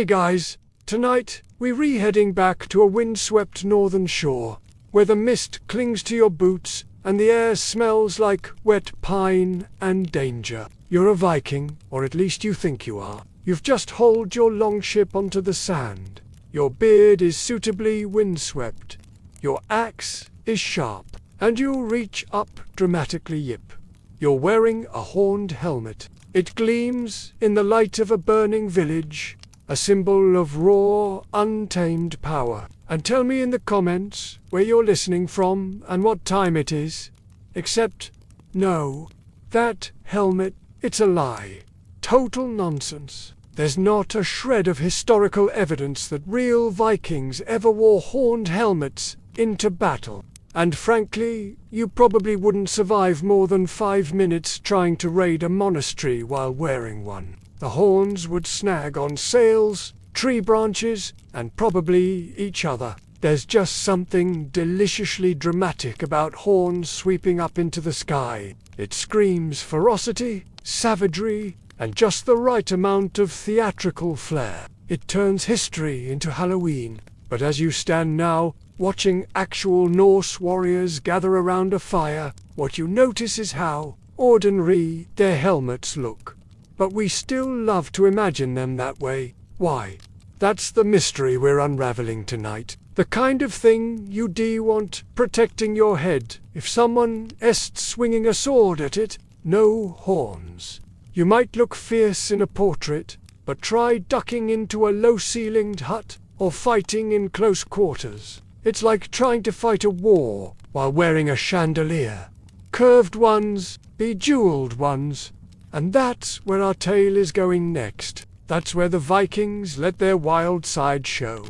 Hey guys, tonight we're heading back to a windswept northern shore, where the mist clings to your boots and the air smells like wet pine and danger. You're a Viking, or at least you think you are. You've just hauled your longship onto the sand. Your beard is suitably windswept. Your axe is sharp, and you reach up dramatically yip. You're wearing a horned helmet. It gleams in the light of a burning village, a symbol of raw, untamed power. And tell me in the comments where you're listening from and what time it is. Except, no, that helmet, it's a lie. Total nonsense. There's not a shred of historical evidence that real Vikings ever wore horned helmets into battle. And frankly, you probably wouldn't survive more than 5 minutes trying to raid a monastery while wearing one. The horns would snag on sails, tree branches, and probably each other. There's just something deliciously dramatic about horns sweeping up into the sky. It screams ferocity, savagery, and just the right amount of theatrical flair. It turns history into Halloween. But as you stand now, watching actual Norse warriors gather around a fire, what you notice is how ordinary their helmets look. But we still love to imagine them that way. Why? That's the mystery we're unraveling tonight. The kind of thing you'd want protecting your head if someone est swinging a sword at it. No horns. You might look fierce in a portrait, but try ducking into a low-ceilinged hut or fighting in close quarters. It's like trying to fight a war while wearing a chandelier. Curved ones, bejeweled ones. And that's where our tale is going next. That's where the Vikings let their wild side show.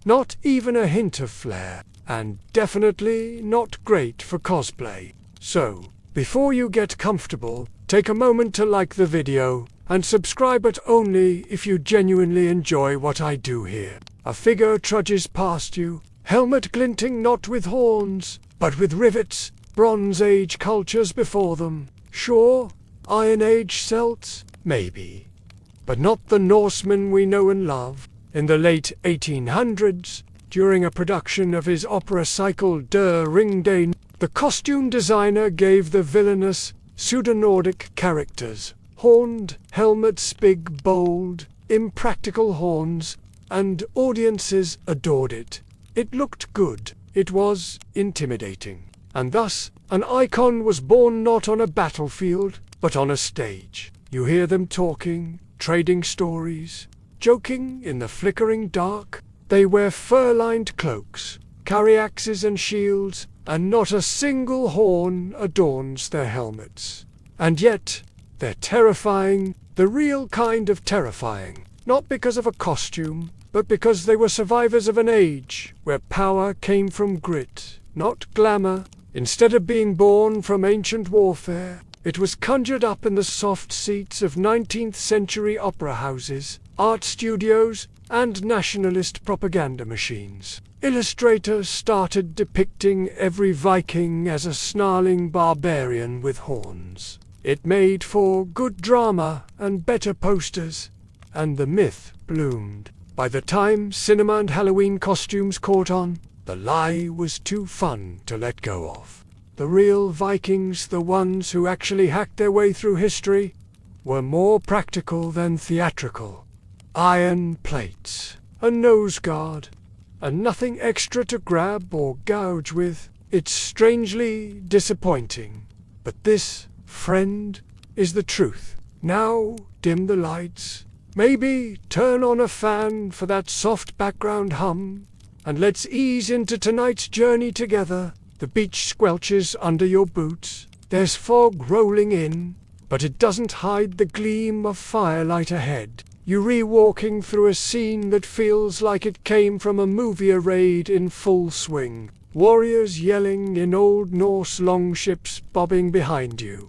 Not even a hint of flair, and definitely not great for cosplay. So, before you get comfortable, take a moment to like the video, and subscribe, but only if you genuinely enjoy what I do here. A figure trudges past you, helmet glinting not with horns, but with rivets, Bronze Age cultures before them. Sure, Iron Age Celts? Maybe. But not the Norsemen we know and love. In the late 1800s, during a production of his opera cycle Der Ringdane, the costume designer gave the villainous, pseudo-Nordic characters horned helmets, big, bold, impractical horns, and audiences adored it. It looked good. It was intimidating. And thus, an icon was born not on a battlefield, but on a stage. You hear them talking, trading stories, joking in the flickering dark. They wear fur-lined cloaks, carry axes and shields, and not a single horn adorns their helmets. And yet, they're terrifying, the real kind of terrifying. Not because of a costume, but because they were survivors of an age where power came from grit, not glamour. Instead of being born from ancient warfare, it was conjured up in the soft seats of 19th century opera houses, art studios, and nationalist propaganda machines. Illustrators started depicting every Viking as a snarling barbarian with horns. It made for good drama and better posters, and the myth bloomed. By the time cinema and Halloween costumes caught on, the lie was too fun to let go of. The real Vikings, the ones who actually hacked their way through history, were more practical than theatrical. Iron plates, a nose guard, and nothing extra to grab or gouge with. It's strangely disappointing. But this, friend, is the truth. Now dim the lights. Maybe turn on a fan for that soft background hum, and let's ease into tonight's journey together. The beach squelches under your boots. There's fog rolling in, but it doesn't hide the gleam of firelight ahead. You're re-walking through a scene that feels like it came from a movie raid in full swing. Warriors yelling in Old Norse longships bobbing behind you.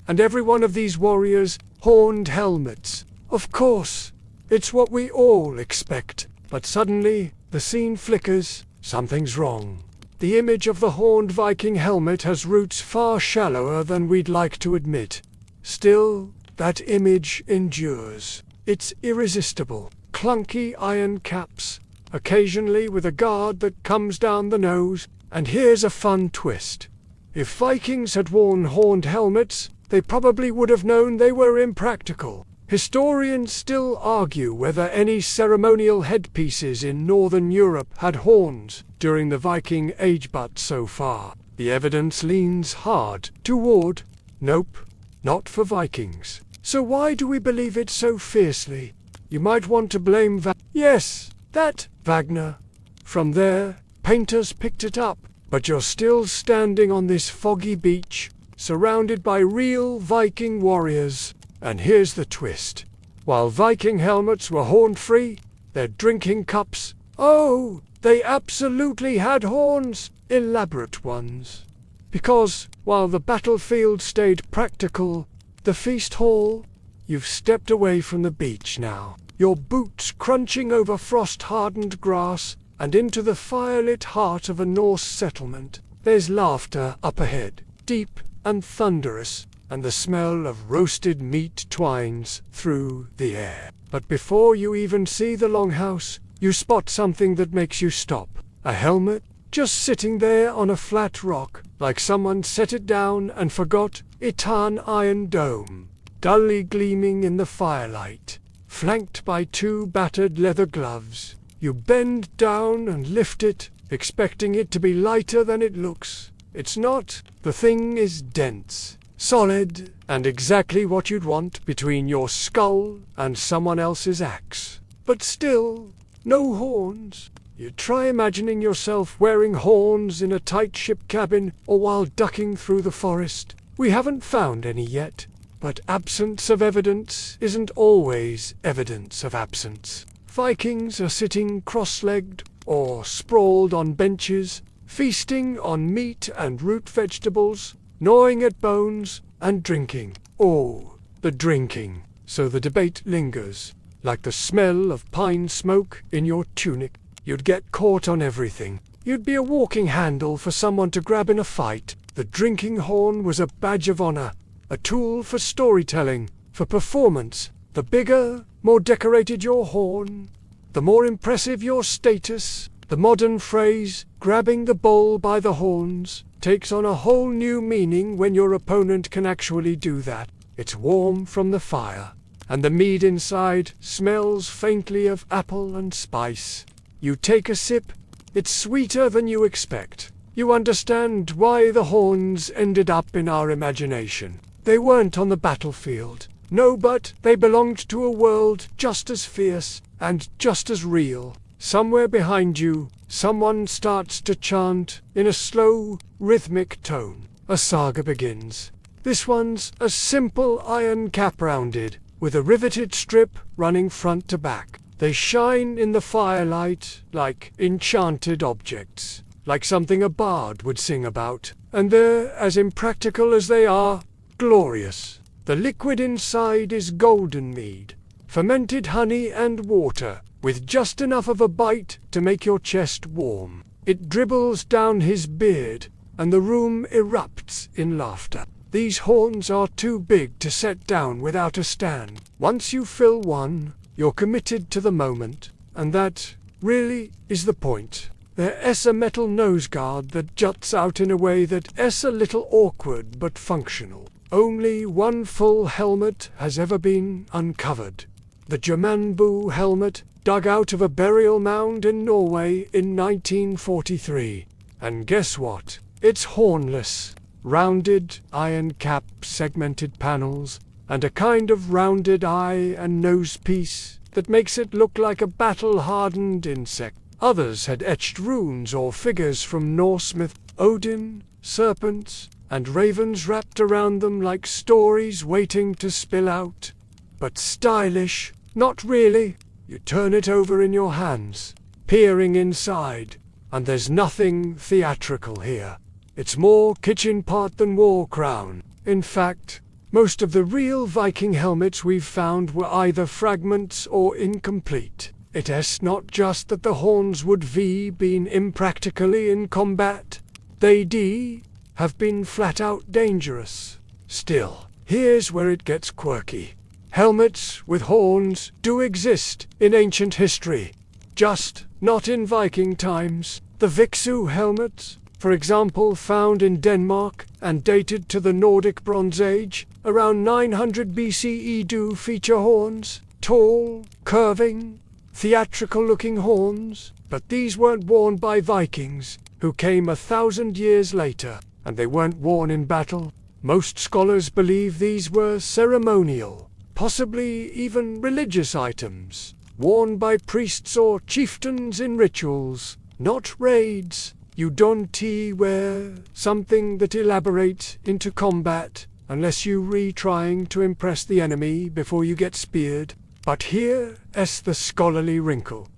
And every one of these warriors, horned helmets. Of course, it's what we all expect. But suddenly, the scene flickers. Something's wrong. The image of the horned Viking helmet has roots far shallower than we'd like to admit. Still, that image endures. It's irresistible. clunky iron caps, occasionally with a guard that comes down the nose. And here's a fun twist. If Vikings had worn horned helmets, they probably would have known they were impractical. Historians still argue whether any ceremonial headpieces in Northern Europe had horns during the Viking Age, but so far, the evidence leans hard toward, nope, not for Vikings. So why do we believe it so fiercely? You might want to blame Yes, that Wagner. From there, painters picked it up, but you're still standing on this foggy beach, surrounded by real Viking warriors. And here's the twist. While Viking helmets were horn-free, their drinking cups, oh, they absolutely had horns, elaborate ones. Because, while the battlefield stayed practical, the feast hall, you've stepped away from the beach now, your boots crunching over frost-hardened grass, and into the firelit heart of a Norse settlement. There's laughter up ahead, deep and thunderous, and the smell of roasted meat twines through the air. But before you even see the longhouse, you spot something that makes you stop. A helmet, just sitting there on a flat rock, like someone set it down and forgot. An iron dome, dully gleaming in the firelight, flanked by two battered leather gloves. You bend down and lift it, expecting it to be lighter than it looks. It's not. The thing is dense, solid, and exactly what you'd want between your skull and someone else's axe. But still, no horns. You try imagining yourself wearing horns in a tight ship cabin or while ducking through the forest. We haven't found any yet, but absence of evidence isn't always evidence of absence. Vikings are sitting cross-legged or sprawled on benches, feasting on meat and root vegetables, gnawing at bones, and drinking. Oh, the drinking. So the debate lingers, like the smell of pine smoke in your tunic. You'd get caught on everything. You'd be a walking handle for someone to grab in a fight. The drinking horn was a badge of honor, a tool for storytelling, for performance. The bigger, more decorated your horn, the more impressive your status. The modern phrase, grabbing the bull by the horns, takes on a whole new meaning when your opponent can actually do that. It's warm from the fire, and the mead inside smells faintly of apple and spice. You take a sip, it's sweeter than you expect. You understand why the horns ended up in our imagination. They weren't on the battlefield. No, but they belonged to a world just as fierce and just as real. Somewhere behind you, someone starts to chant in a slow, rhythmic tone. A saga begins. This one's a simple iron cap rounded, with a riveted strip running front to back. They shine in the firelight like enchanted objects, like something a bard would sing about. And they're as impractical as they are glorious. The liquid inside is golden mead, fermented honey and water, with just enough of a bite to make your chest warm. It dribbles down his beard, and the room erupts in laughter. These horns are too big to set down without a stand. Once you fill one, you're committed to the moment, and that, really, is the point. There's a metal nose guard that juts out in a way that's a little awkward but functional. Only one full helmet has ever been uncovered. The Germanbu helmet, dug out of a burial mound in Norway in 1943. And guess what? It's hornless. Rounded iron cap, segmented panels, and a kind of rounded eye and nose piece that makes it look like a battle-hardened insect. Others had etched runes or figures from Norse myth, Odin, serpents, and ravens wrapped around them like stories waiting to spill out. But stylish, not really. You turn it over in your hands, peering inside, and there's nothing theatrical here. It's more kitchen pot than war crown. In fact, most of the real Viking helmets we've found were either fragments or incomplete. It's not just that the horns would been impractically in combat. They have been flat out dangerous. Still, here's where it gets quirky. Helmets with horns do exist in ancient history, just not in Viking times. The Viksu helmets, for example, found in Denmark and dated to the Nordic Bronze Age, around 900 BCE, do feature horns, tall, curving, theatrical-looking horns, but these weren't worn by Vikings, who came 1,000 years later, and they weren't worn in battle. Most scholars believe these were ceremonial, possibly even religious items, worn by priests or chieftains in rituals, not raids. You don't wear something that elaborates into combat, unless you trying to impress the enemy before you get speared. But here's the scholarly wrinkle.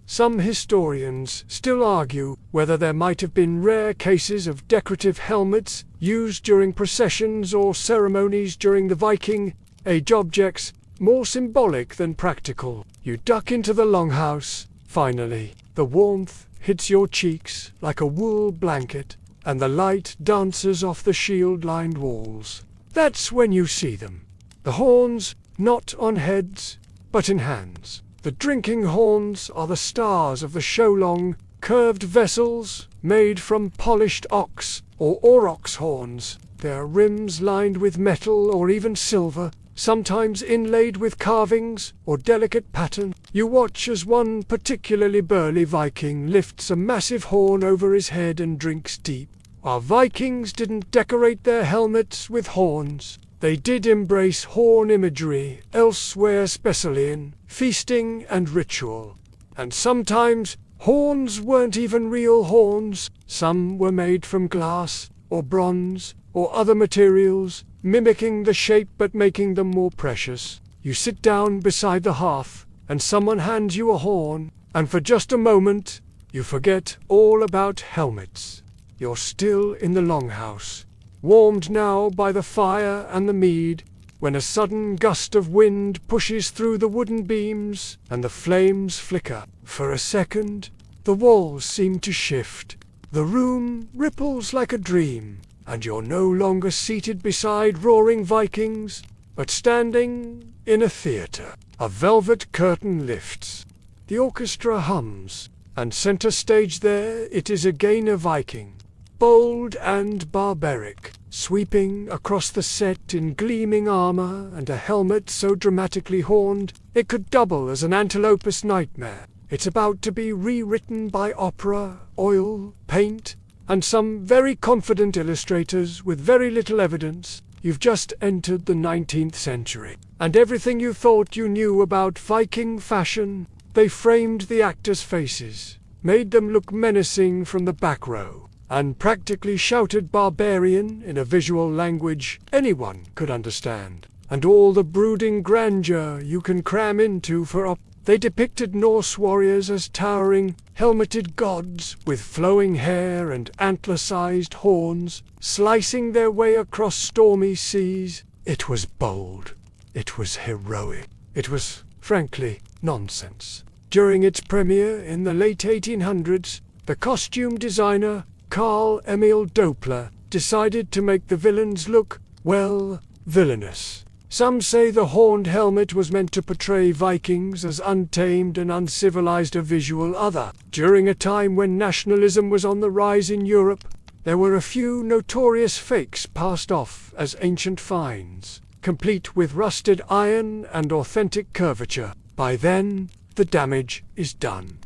Some historians still argue whether there might have been rare cases of decorative helmets used during processions or ceremonies during the Viking Age, objects more symbolic than practical. You duck into the longhouse, finally. The warmth hits your cheeks like a wool blanket, and the light dances off the shield-lined walls. That's when you see them. The horns, not on heads, but in hands. The drinking horns are the stars of the show, long, curved vessels made from polished ox or aurochs horns. Their rims lined with metal or even silver, sometimes inlaid with carvings or delicate pattern. You watch as one particularly burly Viking lifts a massive horn over his head and drinks deep. Our Vikings didn't decorate their helmets with horns. They did embrace horn imagery elsewhere, especially in feasting and ritual. And sometimes horns weren't even real horns. Some were made from glass or bronze or other materials, mimicking the shape but making them more precious. You sit down beside the hearth, and someone hands you a horn, and for just a moment, you forget all about helmets. You're still in the longhouse, warmed now by the fire and the mead, when a sudden gust of wind pushes through the wooden beams, and the flames flicker. For a second, the walls seem to shift. The room ripples like a dream, and you're no longer seated beside roaring Vikings, but standing in a theater. A velvet curtain lifts. The orchestra hums, and center stage there it is again, a Viking, bold and barbaric, sweeping across the set in gleaming armor and a helmet so dramatically horned it could double as an antelope's nightmare. It's about to be rewritten by opera, oil, paint, and some very confident illustrators with very little evidence. You've just entered the 19th century, and everything you thought you knew about Viking fashion, they framed the actors' faces, made them look menacing from the back row, and practically shouted barbarian in a visual language anyone could understand. And all the brooding grandeur you can cram into for they depicted Norse warriors as towering, helmeted gods with flowing hair and antler-sized horns, slicing their way across stormy seas. It was bold. It was heroic. It was, frankly, nonsense. During its premiere in the late 1800s, the costume designer, Carl Emil Doppler, decided to make the villains look, well, villainous. Some say the horned helmet was meant to portray Vikings as untamed and uncivilized, a visual other. During a time when nationalism was on the rise in Europe, there were a few notorious fakes passed off as ancient finds, complete with rusted iron and authentic curvature. By then, the damage is done.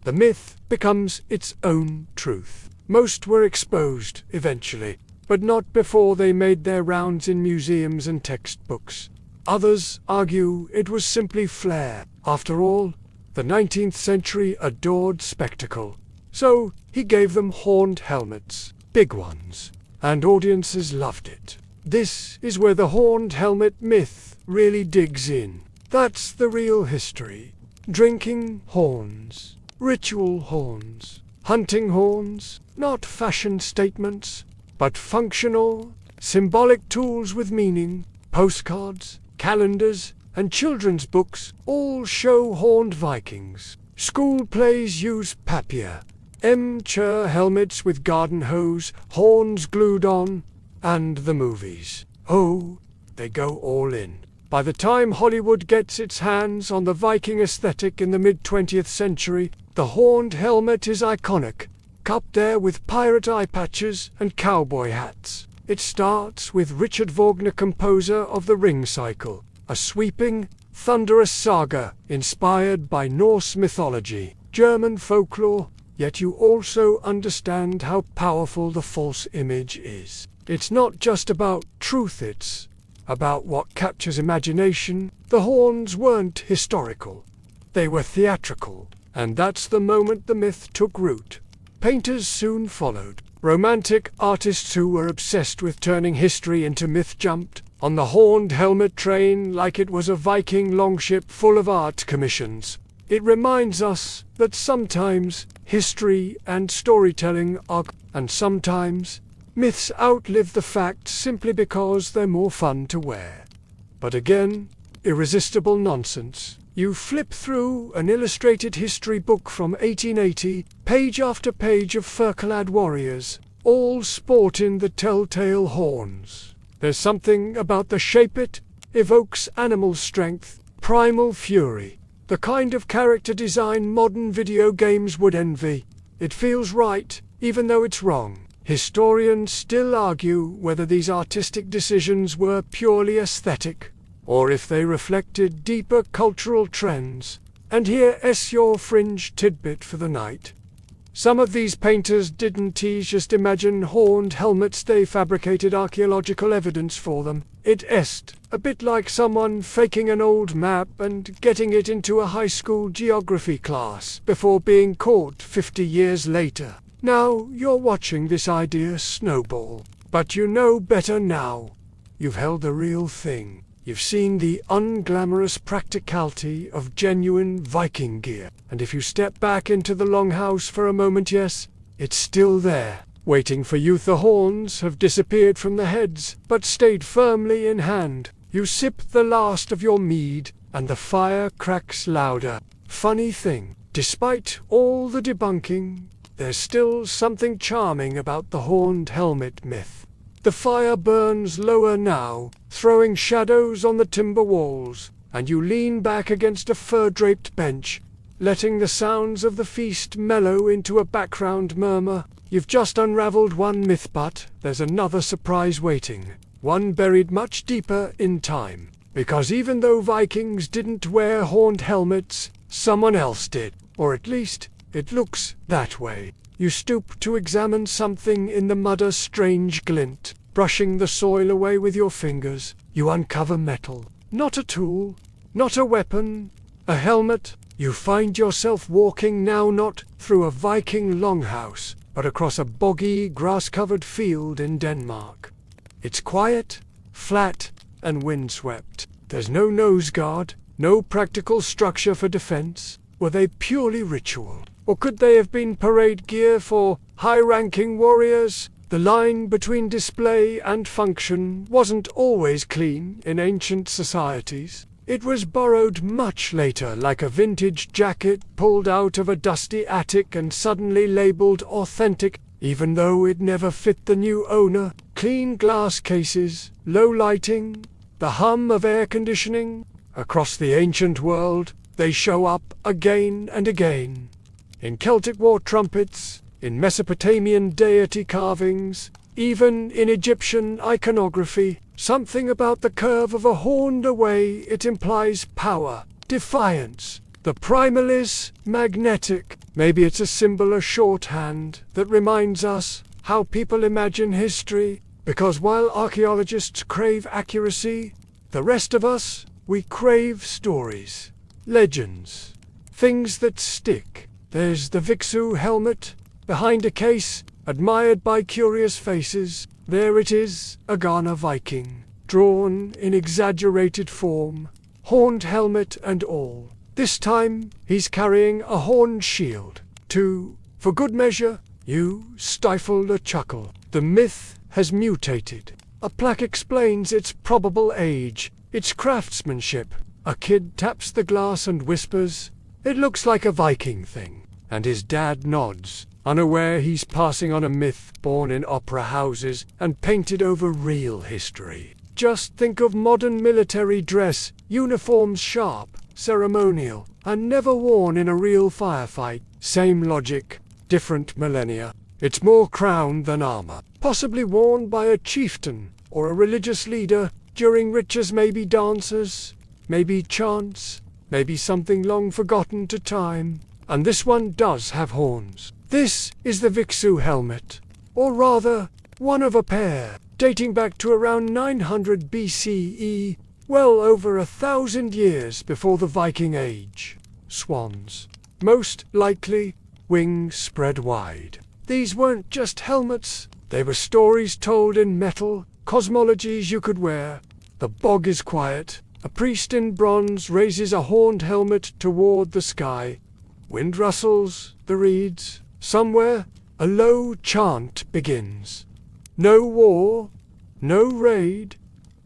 The myth becomes its own truth. Most were exposed eventually, but not before they made their rounds in museums and textbooks. Others argue it was simply flair. After all, the 19th century adored spectacle. So he gave them horned helmets, big ones, and audiences loved it. This is where the horned helmet myth really digs in. That's the real history. Drinking horns, ritual horns, hunting horns, not fashion statements, but functional, symbolic tools with meaning. Postcards, calendars, and children's books all show horned Vikings. School plays use papier, amateur helmets with garden hose, horns glued on, and the movies. Oh, they go all in. By the time Hollywood gets its hands on the Viking aesthetic in the mid-20th century, the horned helmet is iconic, up there with pirate eye patches and cowboy hats. It starts with Richard Wagner, composer of the Ring Cycle, a sweeping, thunderous saga inspired by Norse mythology, German folklore, yet you also understand how powerful the false image is. It's not just about truth, it's about what captures imagination. The horns weren't historical, they were theatrical, and that's the moment the myth took root. Painters soon followed. Romantic artists who were obsessed with turning history into myth jumped on the horned helmet train like it was a Viking longship full of art commissions. It reminds us that sometimes history and storytelling are, and sometimes myths outlive the facts simply because they're more fun to wear. But again, irresistible nonsense. You flip through an illustrated history book from 1880, page after page of fur-clad warriors, all sporting the telltale horns. There's something about the shape it evokes: animal strength, primal fury, the kind of character design modern video games would envy. It feels right, even though it's wrong. Historians still argue whether these artistic decisions were purely aesthetic, or if they reflected deeper cultural trends. And here's your fringe tidbit for the night. Some of these painters didn't just imagine horned helmets, they fabricated archaeological evidence for them. It's a bit like someone faking an old map and getting it into a high school geography class before being caught 50 years later. Now you're watching this idea snowball, but you know better now. You've held the real thing. You've seen the unglamorous practicality of genuine Viking gear. And if you step back into the longhouse for a moment, yes, it's still there, waiting for you. The horns have disappeared from the heads, but stayed firmly in hand. You sip the last of your mead, and the fire cracks louder. Funny thing, despite all the debunking, there's still something charming about the horned helmet myth. The fire burns lower now, throwing shadows on the timber walls, and you lean back against a fur-draped bench, letting the sounds of the feast mellow into a background murmur. You've just unraveled one myth, but there's another surprise waiting, one buried much deeper in time. Because even though Vikings didn't wear horned helmets, someone else did, or at least it looks that way. You stoop to examine something in the mud, a strange glint. Brushing the soil away with your fingers, you uncover metal. Not a tool, not a weapon, a helmet. You find yourself walking now not through a Viking longhouse, but across a boggy, grass-covered field in Denmark. It's quiet, flat, and windswept. There's no nose guard, no practical structure for defense. Were they purely ritual? Or could they have been parade gear for high-ranking warriors? The line between display and function wasn't always clean in ancient societies. It was borrowed much later, like a vintage jacket pulled out of a dusty attic and suddenly labeled authentic, even though it never fit the new owner. Clean glass cases, low lighting, the hum of air conditioning. Across the ancient world, they show up again and again. In Celtic war trumpets, in Mesopotamian deity carvings, even in Egyptian iconography. Something about the curve of a horned away, it implies power, defiance. The primal is magnetic. Maybe it's a symbol, a shorthand, that reminds us how people imagine history. Because while archaeologists crave accuracy, the rest of us, we crave stories, legends, things that stick. There's the Viksu helmet, behind a case, admired by curious faces. There it is, a Ghana Viking, drawn in exaggerated form, horned helmet and all. This time, he's carrying a horned shield. For good measure, you stifled a chuckle. The myth has mutated. A plaque explains its probable age, its craftsmanship. A kid taps the glass and whispers, "It looks like a Viking thing." And his dad nods, unaware he's passing on a myth born in opera houses and painted over real history. Just think of modern military dress, uniforms sharp, ceremonial, and never worn in a real firefight. Same logic, different millennia. It's more crown than armor, possibly worn by a chieftain or a religious leader during rituals, maybe dancers, maybe chants, maybe something long forgotten to time. And this one does have horns. This is the Viksu helmet, or rather, one of a pair, dating back to around 900 BCE, well over 1,000 years before the Viking Age. Swans. Most likely, wings spread wide. These weren't just helmets, they were stories told in metal, cosmologies you could wear. The bog is quiet. A priest in bronze raises a horned helmet toward the sky. Wind rustles the reeds. Somewhere, a low chant begins. No war, no raid,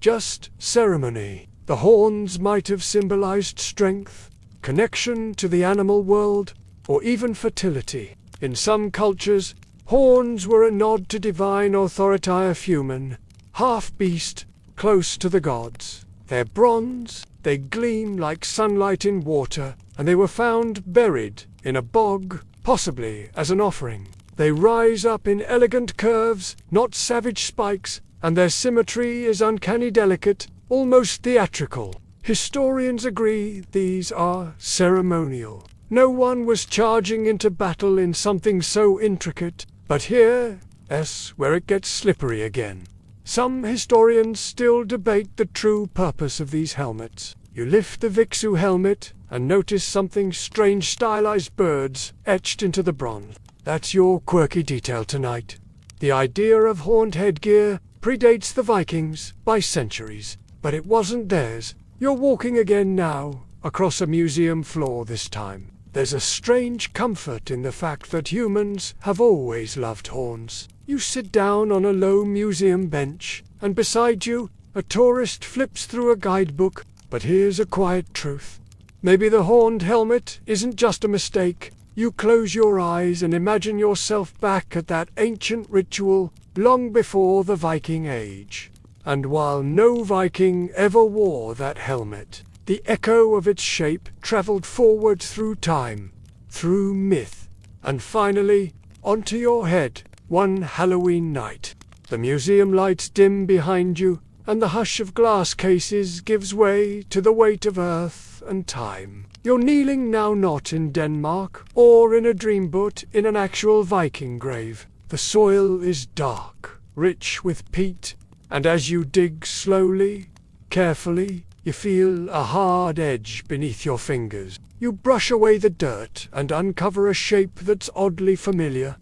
just ceremony. The horns might have symbolized strength, connection to the animal world, or even fertility. In some cultures, horns were a nod to divine authority, a human, half-beast, close to the gods. They're bronze, they gleam like sunlight in water, and they were found buried in a bog, possibly as an offering. They rise up in elegant curves, not savage spikes, and their symmetry is uncanny delicate, almost theatrical. Historians agree these are ceremonial. No one was charging into battle in something so intricate, but here's where it gets slippery again. Some historians still debate the true purpose of these helmets. You lift the Viksu helmet and notice something strange, stylized birds etched into the bronze. That's your quirky detail tonight. The idea of horned headgear predates the Vikings by centuries, but it wasn't theirs. You're walking again now, across a museum floor this time. There's a strange comfort in the fact that humans have always loved horns. You sit down on a low museum bench, and beside you, a tourist flips through a guidebook. But here's a quiet truth. Maybe the horned helmet isn't just a mistake. You close your eyes and imagine yourself back at that ancient ritual long before the Viking Age. And while no Viking ever wore that helmet, the echo of its shape traveled forward through time, through myth, and finally, onto your head one Halloween night. The museum lights dim behind you, and the hush of glass cases gives way to the weight of earth and time. You're kneeling now not in Denmark, or in a dream but in an actual Viking grave. The soil is dark, rich with peat, and as you dig slowly, carefully, you feel a hard edge beneath your fingers. You brush away the dirt and uncover a shape that's oddly familiar.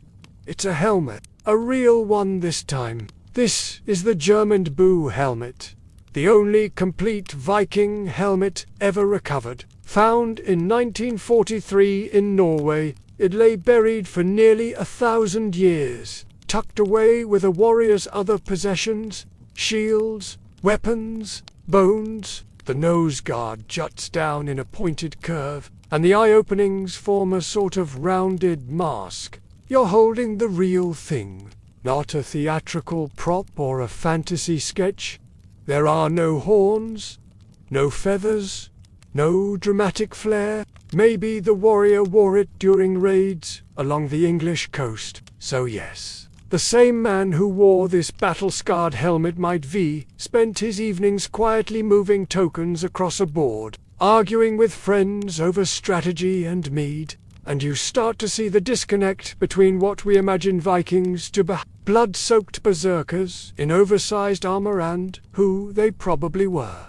It's a helmet, a real one this time. This is the German Boo helmet, the only complete Viking helmet ever recovered. Found in 1943 in Norway, it lay buried for nearly 1,000 years, tucked away with a warrior's other possessions, shields, weapons, bones. The nose guard juts down in a pointed curve, and the eye openings form a sort of rounded mask. You're holding the real thing, not a theatrical prop or a fantasy sketch. There are no horns, no feathers, no dramatic flair. Maybe the warrior wore it during raids along the English coast. So yes, the same man who wore this battle-scarred helmet might spent his evenings quietly moving tokens across a board, arguing with friends over strategy and mead. And you start to see the disconnect between what we imagine Vikings to be, blood-soaked berserkers in oversized armor, and who they probably were.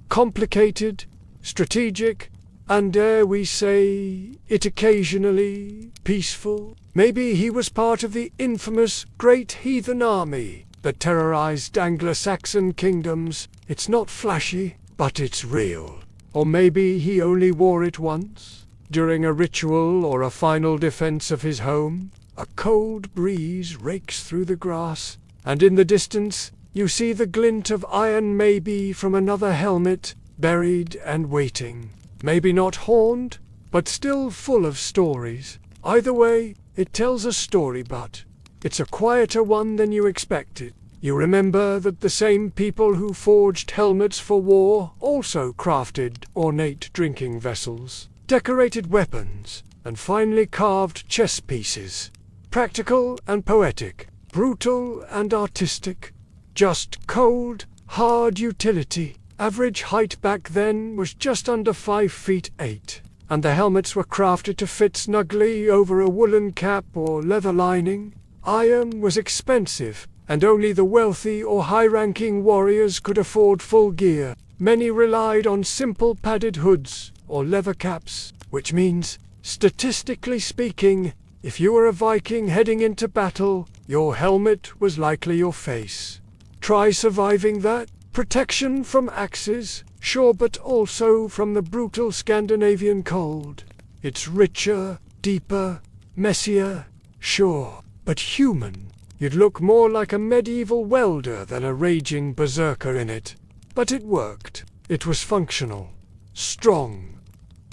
Complicated, strategic, and dare we say it occasionally peaceful. Maybe he was part of the infamous Great Heathen Army that terrorized Anglo-Saxon kingdoms. It's not flashy, but it's real. Or maybe he only wore it once, during a ritual or a final defense of his home. A cold breeze rakes through the grass, and in the distance you see the glint of iron, maybe from another helmet, buried and waiting. Maybe not horned, but still full of stories. Either way, it tells a story, but it's a quieter one than you expected. You remember that the same people who forged helmets for war also crafted ornate drinking vessels, decorated weapons, and finely carved chess pieces. Practical and poetic, brutal and artistic, just cold, hard utility. Average height back then was just under 5 feet 8, and the helmets were crafted to fit snugly over a woolen cap or leather lining. Iron was expensive, and only the wealthy or high-ranking warriors could afford full gear. Many relied on simple padded hoods or leather caps, which means, statistically speaking, if you were a Viking heading into battle, your helmet was likely your face. Try surviving that. Protection from axes, sure, but also from the brutal Scandinavian cold. It's richer, deeper, messier, sure, but human. You'd look more like a medieval welder than a raging berserker in it. But it worked. It was functional, strong,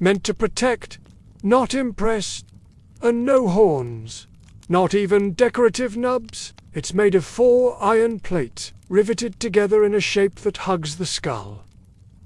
meant to protect, not impress, and no horns, not even decorative nubs. It's made of 4 iron plates, riveted together in a shape that hugs the skull.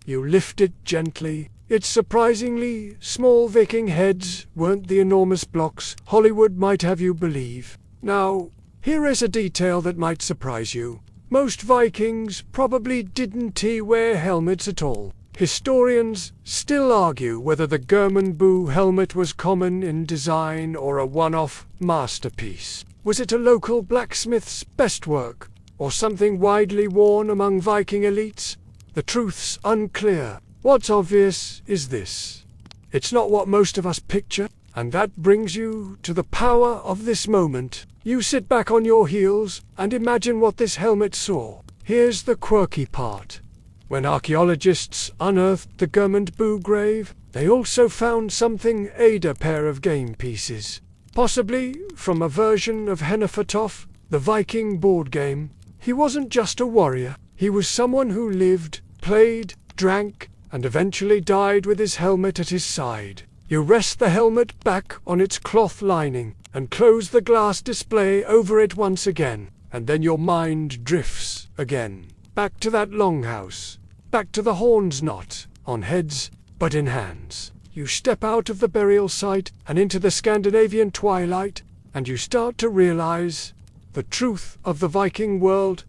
You lift it gently. Its surprisingly small Viking heads weren't the enormous blocks Hollywood might have you believe. Now, here is a detail that might surprise you. Most Vikings probably didn't wear helmets at all. Historians still argue whether the German helmet was common in design or a one-off masterpiece. Was it a local blacksmith's best work, or something widely worn among Viking elites? The truth's unclear. What's obvious is this: it's not what most of us picture, and that brings you to the power of this moment. You sit back on your heels and imagine what this helmet saw. Here's the quirky part. When archaeologists unearthed the Germund grave, they also found something a pair of game pieces. Possibly from a version of Hennefertoff, the Viking board game. He wasn't just a warrior. He was someone who lived, played, drank, and eventually died with his helmet at his side. You rest the helmet back on its cloth lining and close the glass display over it once again, and then your mind drifts again. Back to that longhouse. Back to the horns not on heads, but in hands. You step out of the burial site and into the Scandinavian twilight, and you start to realize the truth of the Viking world,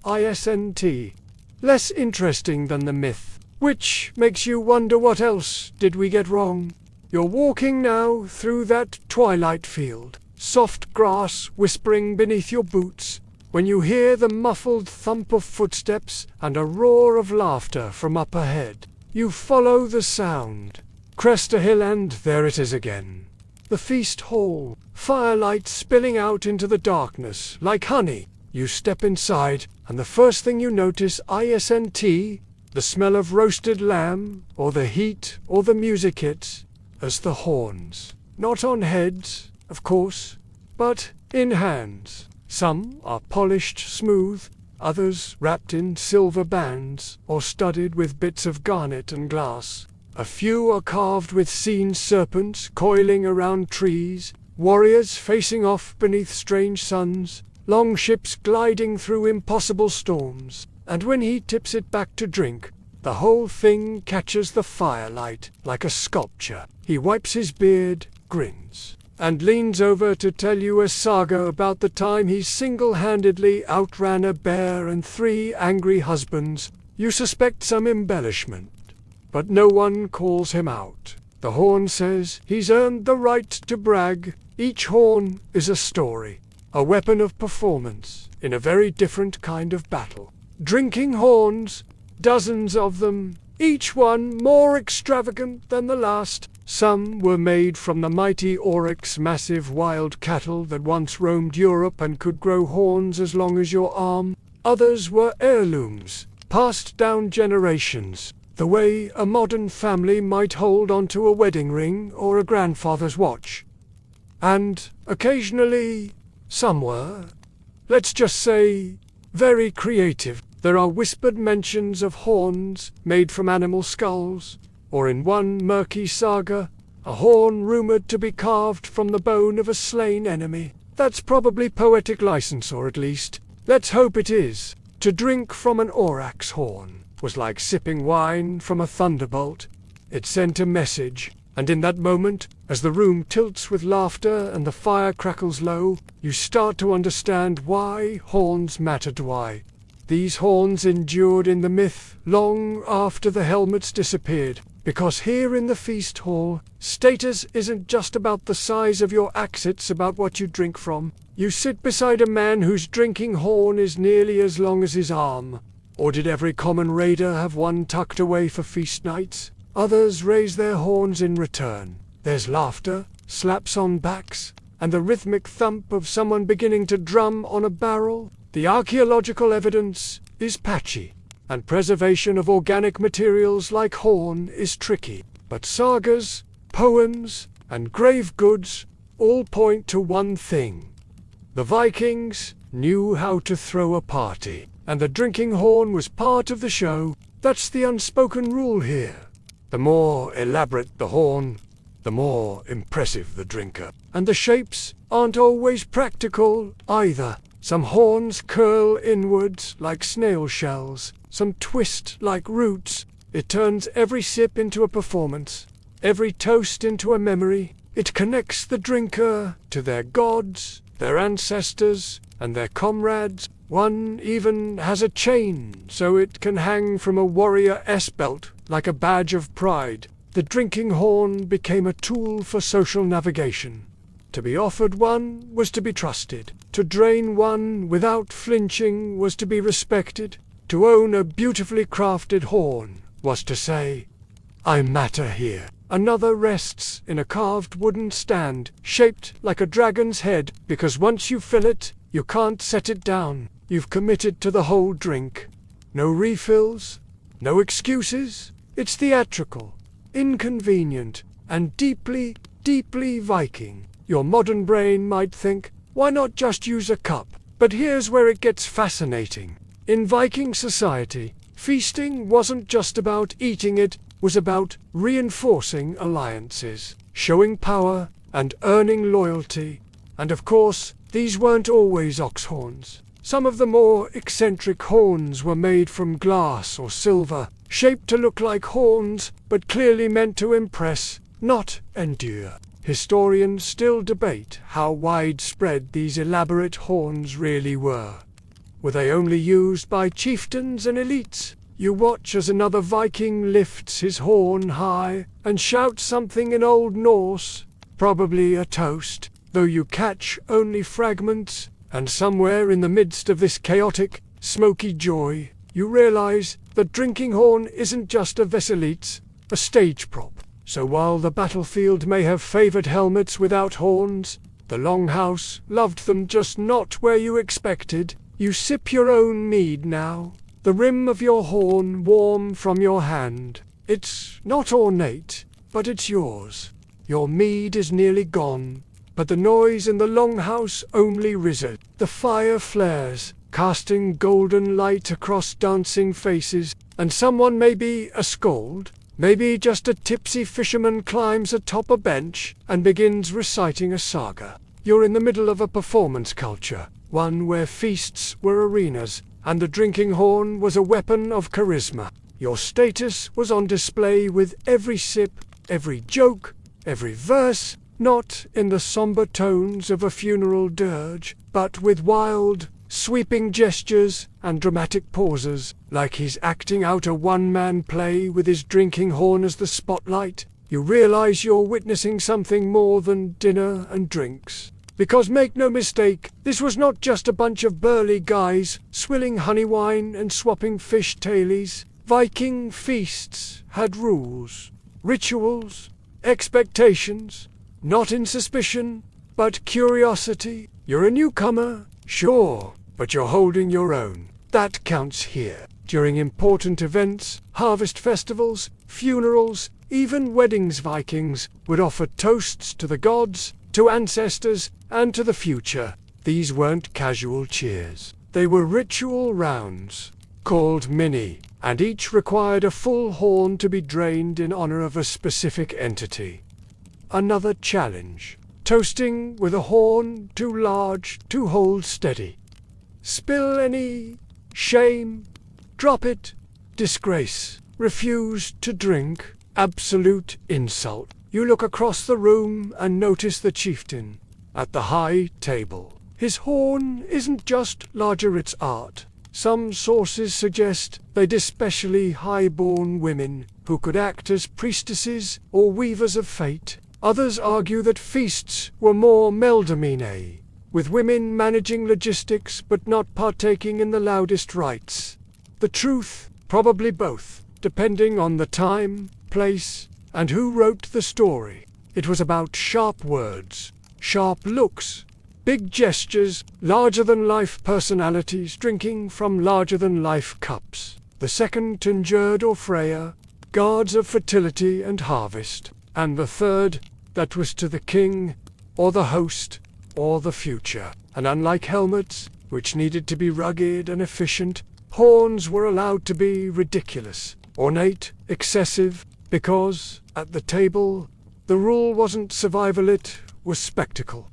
isn't less interesting than the myth, which makes you wonder what else did we get wrong. You're walking now through that twilight field, soft grass whispering beneath your boots, when you hear the muffled thump of footsteps and a roar of laughter from up ahead. You follow the sound, crest a hill, and there it is again. The feast hall, firelight spilling out into the darkness like honey. You step inside, and the first thing you notice isn't the smell of roasted lamb, or the heat, or the music hits, as the horns. Not on heads, of course, but in hands. Some are polished smooth, others wrapped in silver bands, or studded with bits of garnet and glass. A few are carved with seen serpents coiling around trees, warriors facing off beneath strange suns, long ships gliding through impossible storms. And when he tips it back to drink, the whole thing catches the firelight like a sculpture. He wipes his beard, grins, and leans over to tell you a saga about the time he single-handedly outran a bear and 3 angry husbands. You suspect some embellishment, but no one calls him out. The horn says he's earned the right to brag. Each horn is a story, a weapon of performance in a very different kind of battle. Drinking horns, dozens of them, each one more extravagant than the last. Some were made from the mighty oryx, massive wild cattle that once roamed Europe and could grow horns as long as your arm. Others were heirlooms, passed down generations, the way a modern family might hold onto a wedding ring or a grandfather's watch. And, occasionally, some were, let's just say, very creative. There are whispered mentions of horns made from animal skulls, or in one murky saga, a horn rumored to be carved from the bone of a slain enemy. That's probably poetic license, or at least Let's hope it is. To drink from an aurochs horn was like sipping wine from a thunderbolt. It sent a message, and in that moment, as the room tilts with laughter and the fire crackles low, you start to understand why horns mattered. Why these horns endured in the myth long after the helmets disappeared. Because here in the feast hall, status isn't just about the size of your axe, it's about what you drink from. You sit beside a man whose drinking horn is nearly as long as his arm. Or did every common raider have one tucked away for feast nights? Others raise their horns in return. There's laughter, slaps on backs, and the rhythmic thump of someone beginning to drum on a barrel. The archaeological evidence is patchy, and preservation of organic materials like horn is tricky. But sagas, poems, and grave goods all point to one thing. The Vikings knew how to throw a party, and the drinking horn was part of the show. That's the unspoken rule here. The more elaborate the horn, the more impressive the drinker. And the shapes aren't always practical either. Some horns curl inwards like snail shells, some twist like roots. It turns every sip into a performance, every toast into a memory. It connects the drinker to their gods, their ancestors, and their comrades. One even has a chain, so it can hang from a warrior's belt like a badge of pride. The drinking horn became a tool for social navigation. To be offered one was to be trusted. To drain one without flinching was to be respected. To own a beautifully crafted horn was to say, I matter here. Another rests in a carved wooden stand, shaped like a dragon's head, because once you fill it, you can't set it down. You've committed to the whole drink. No refills, no excuses. It's theatrical, inconvenient, and deeply, deeply Viking. Your modern brain might think, why not just use a cup? But here's where it gets fascinating. In Viking society, feasting wasn't just about eating, it was about reinforcing alliances, showing power, and earning loyalty. And of course, these weren't always ox horns. Some of the more eccentric horns were made from glass or silver, shaped to look like horns, but clearly meant to impress, not endure. Historians still debate how widespread these elaborate horns really were. Were they only used by chieftains and elites? You watch as another Viking lifts his horn high and shouts something in Old Norse, probably a toast, though you catch only fragments, and somewhere in the midst of this chaotic, smoky joy, you realize that drinking horn isn't just a vessel, it's a stage prop. So while the battlefield may have favored helmets without horns, the Longhouse loved them, just not where you expected. You sip your own mead now, the rim of your horn warm from your hand. It's not ornate, but it's yours. Your mead is nearly gone, but the noise in the Longhouse only risen. The fire flares, casting golden light across dancing faces, and someone, maybe a skald, maybe just a tipsy fisherman, climbs atop a bench and begins reciting a saga. You're in the middle of a performance culture, one where feasts were arenas, and the drinking horn was a weapon of charisma. Your status was on display with every sip, every joke, every verse, not in the somber tones of a funeral dirge, but with wild, sweeping gestures and dramatic pauses, like he's acting out a one-man play with his drinking horn as the spotlight. You realize you're witnessing something more than dinner and drinks. Because make no mistake, this was not just a bunch of burly guys swilling honey wine and swapping fish tailies. Viking feasts had rules, rituals, expectations, not in suspicion, but curiosity. You're a newcomer, sure, but you're holding your own. That counts here. During important events, harvest festivals, funerals, even weddings, Vikings would offer toasts to the gods, to ancestors, and to the future. These weren't casual cheers. They were ritual rounds, called mini, and each required a full horn to be drained in honor of a specific entity. Another challenge. Toasting with a horn too large to hold steady. Spill any shame, drop it, disgrace, refuse to drink, absolute insult. You look across the room and notice the chieftain at the high table. His horn isn't just larger, it's art. Some sources suggest they'd especially high-born women who could act as priestesses or weavers of fate. Others argue that feasts were more meldomine, with women managing logistics but not partaking in the loudest rites. The truth, probably both, depending on the time, place, and who wrote the story. It was about sharp words, sharp looks, big gestures, larger-than-life personalities drinking from larger-than-life cups. The second to Njerd or Freya, gods of fertility and harvest. And the third, that was to the king, or the host, or the future. And unlike helmets, which needed to be rugged and efficient, horns were allowed to be ridiculous, ornate, excessive, because, at the table, the rule wasn't survival, it was spectacle.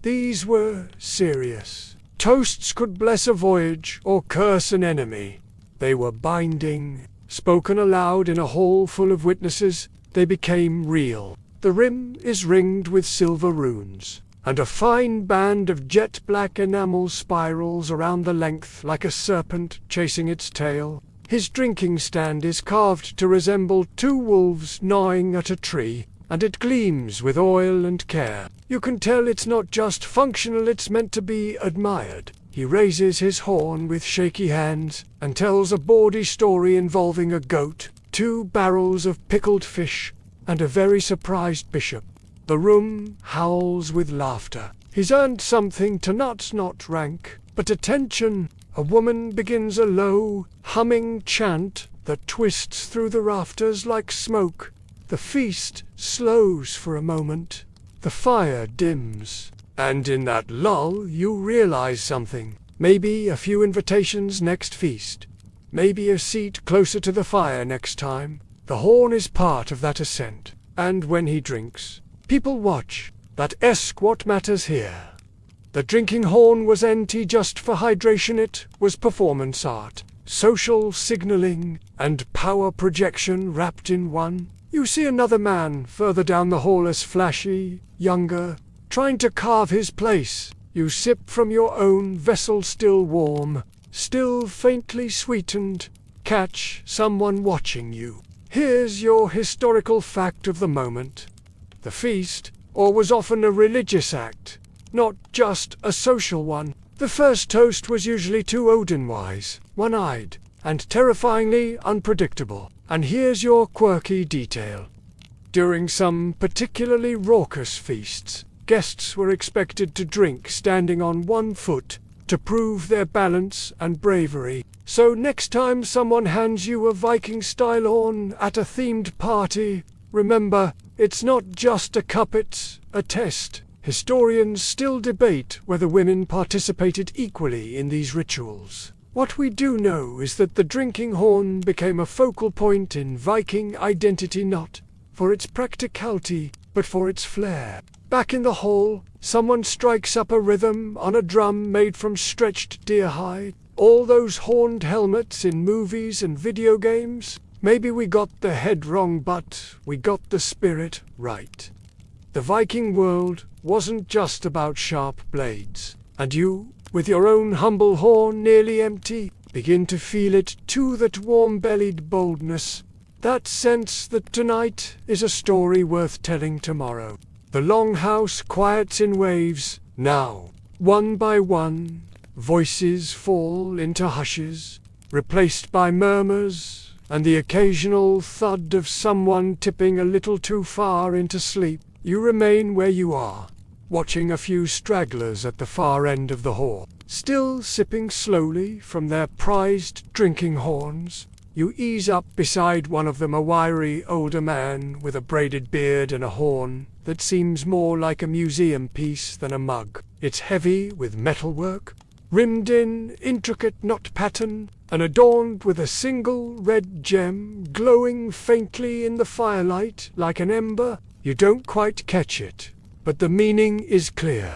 These were serious. Toasts could bless a voyage or curse an enemy. They were binding. Spoken aloud in a hall full of witnesses, they became real. The rim is ringed with silver runes, and a fine band of jet-black enamel spirals around the length like a serpent chasing its tail. His drinking stand is carved to resemble two wolves gnawing at a tree, and it gleams with oil and care. You can tell it's not just functional, it's meant to be admired. He raises his horn with shaky hands and tells a bawdy story involving a goat, 2 barrels of pickled fish, and a very surprised bishop. The room howls with laughter. He's earned something tonight's not rank, but attention. A woman begins a low, humming chant that twists through the rafters like smoke. The feast slows for a moment. The fire dims. And in that lull, you realize something. Maybe a few invitations next feast. Maybe a seat closer to the fire next time. The horn is part of that ascent. And when he drinks, people watch. That's what matters here. The drinking horn was NT just for hydration, it was performance art. Social signaling and power projection wrapped in one. You see another man further down the hall, as flashy, younger, trying to carve his place. You sip from your own vessel, still warm, still faintly sweetened. Catch someone watching you. Here's your historical fact of the moment. The feast, was often a religious act, not just a social one. The first toast was usually too Odin-wise, one-eyed, and terrifyingly unpredictable. And here's your quirky detail. During some particularly raucous feasts, guests were expected to drink standing on one foot to prove their balance and bravery. So next time someone hands you a Viking-style horn at a themed party, remember, it's not just a cup, it's a test. Historians still debate whether women participated equally in these rituals. What we do know is that the drinking horn became a focal point in Viking identity, not for its practicality, but for its flair. Back in the hall, someone strikes up a rhythm on a drum made from stretched deer hide. All those horned helmets in movies and video games. Maybe we got the head wrong, but we got the spirit right. The Viking world wasn't just about sharp blades. And you, with your own humble horn nearly empty, begin to feel it too, that warm-bellied boldness, that sense that tonight is a story worth telling tomorrow. The longhouse quiets in waves. Now, one by one, voices fall into hushes, replaced by murmurs and the occasional thud of someone tipping a little too far into sleep. You remain where you are, watching a few stragglers at the far end of the hall, still sipping slowly from their prized drinking horns. You ease up beside one of them, a wiry older man with a braided beard and a horn that seems more like a museum piece than a mug. It's heavy with metalwork, rimmed in intricate knot pattern, and adorned with a single red gem glowing faintly in the firelight like an ember. You don't quite catch it, but the meaning is clear.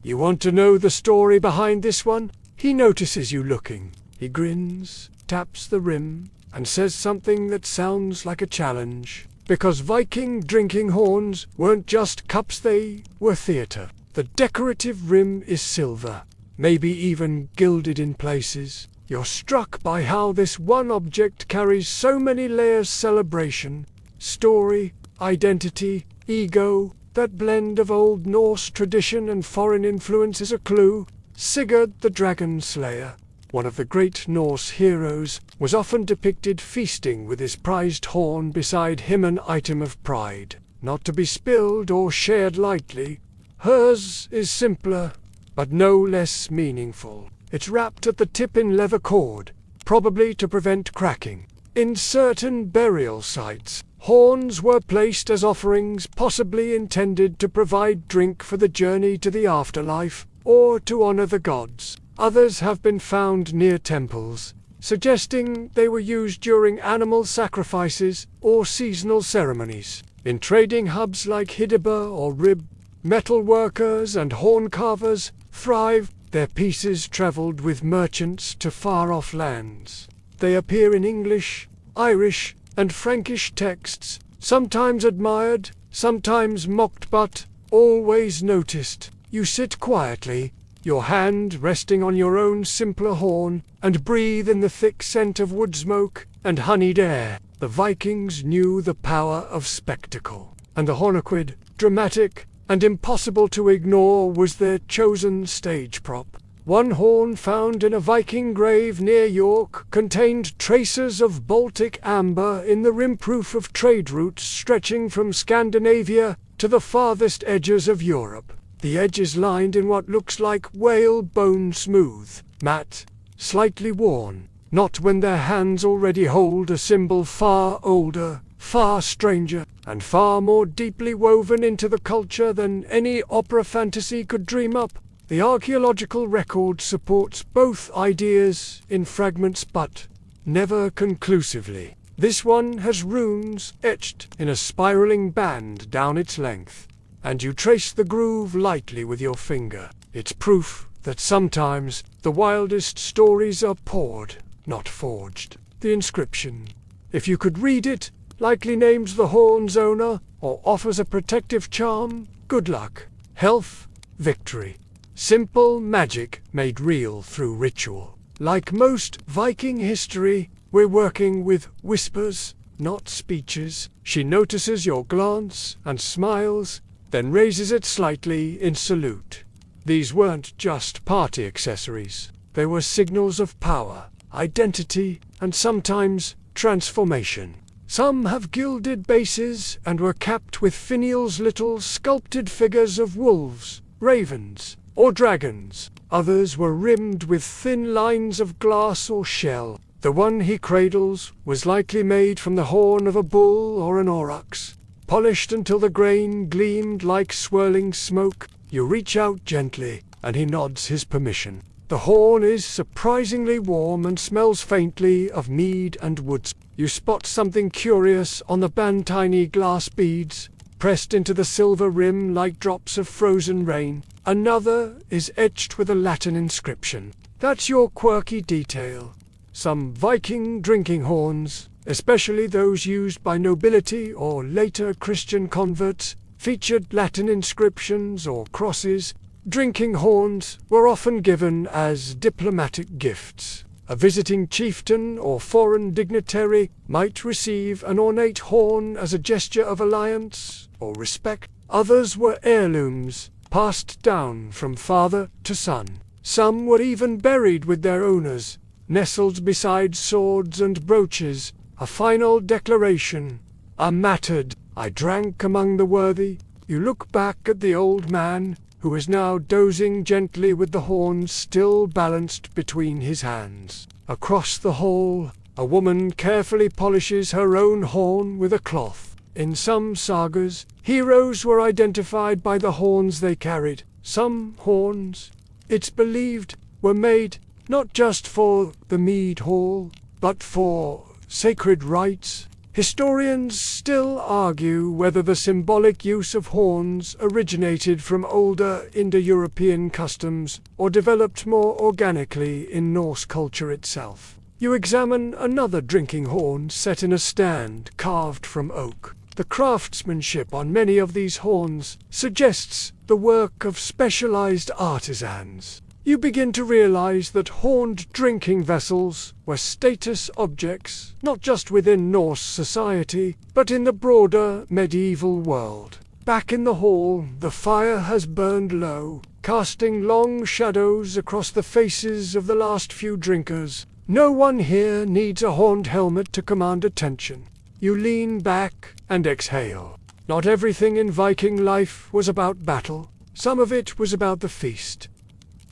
You want to know the story behind this one? He notices you looking. He grins, taps the rim, and says something that sounds like a challenge. Because Viking drinking horns weren't just cups, they were theatre. The decorative rim is silver, maybe even gilded in places. You're struck by how this one object carries so many layers: celebration, story, identity, ego. That blend of Old Norse tradition and foreign influence is a clue. Sigurd the Dragon Slayer, one of the great Norse heroes, was often depicted feasting with his prized horn beside him, an item of pride, not to be spilled or shared lightly. Hers is simpler, but no less meaningful. It's wrapped at the tip in leather cord, probably to prevent cracking. In certain burial sites, horns were placed as offerings, possibly intended to provide drink for the journey to the afterlife, or to honor the gods. Others have been found near temples, suggesting they were used during animal sacrifices or seasonal ceremonies. In trading hubs like Hidiba or Rib, metal workers and horn carvers thrive. Their pieces traveled with merchants to far-off lands. They appear in English, Irish, and Frankish texts, sometimes admired, sometimes mocked, but always noticed. You sit quietly, your hand resting on your own simpler horn, and breathe in the thick scent of wood smoke and honeyed air. The Vikings knew the power of spectacle, and the horniquid, dramatic and impossible to ignore, was their chosen stage prop. One horn found in a Viking grave near York contained traces of Baltic amber in the rim-proof of trade routes stretching from Scandinavia to the farthest edges of Europe. The edge is lined in what looks like whalebone, smooth, matte, slightly worn, not when their hands already hold a symbol far older, far stranger, and far more deeply woven into the culture than any opera fantasy could dream up. The archaeological record supports both ideas in fragments, but never conclusively. This one has runes etched in a spiraling band down its length, and you trace the groove lightly with your finger. It's proof that sometimes the wildest stories are poured, not forged. The inscription, if you could read it, likely names the horn's owner or offers a protective charm. Good luck, health, victory. Simple magic made real through ritual. Like most Viking history, we're working with whispers, not speeches. She notices your glance and smiles, then raises it slightly in salute. These weren't just party accessories. They were signals of power, identity, and sometimes transformation. Some have gilded bases and were capped with finials, little sculpted figures of wolves, ravens, or dragons. Others were rimmed with thin lines of glass or shell. The one he cradles was likely made from the horn of a bull or an aurochs, polished until the grain gleamed like swirling smoke. You reach out gently, and he nods his permission. The horn is surprisingly warm and smells faintly of mead and woods. You spot something curious on the band: tiny glass beads, pressed into the silver rim like drops of frozen rain. Another is etched with a Latin inscription. That's your quirky detail. Some Viking drinking horns, especially those used by nobility or later Christian converts, featured Latin inscriptions or crosses. Drinking horns were often given as diplomatic gifts. A visiting chieftain or foreign dignitary might receive an ornate horn as a gesture of alliance or respect. Others were heirlooms, passed down from father to son. Some were even buried with their owners, nestled beside swords and brooches. A final declaration, a mattered. I drank among the worthy. You look back at the old man, who is now dozing gently with the horns still balanced between his hands. Across the hall, a woman carefully polishes her own horn with a cloth. In some sagas, heroes were identified by the horns they carried. Some horns, it's believed, were made not just for the mead hall, but for sacred rites. Historians still argue whether the symbolic use of horns originated from older Indo-European customs or developed more organically in Norse culture itself. You examine another drinking horn set in a stand carved from oak. The craftsmanship on many of these horns suggests the work of specialized artisans. You begin to realize that horned drinking vessels were status objects, not just within Norse society, but in the broader medieval world. Back in the hall, the fire has burned low, casting long shadows across the faces of the last few drinkers. No one here needs a horned helmet to command attention. You lean back and exhale. Not everything in Viking life was about battle. Some of it was about the feast.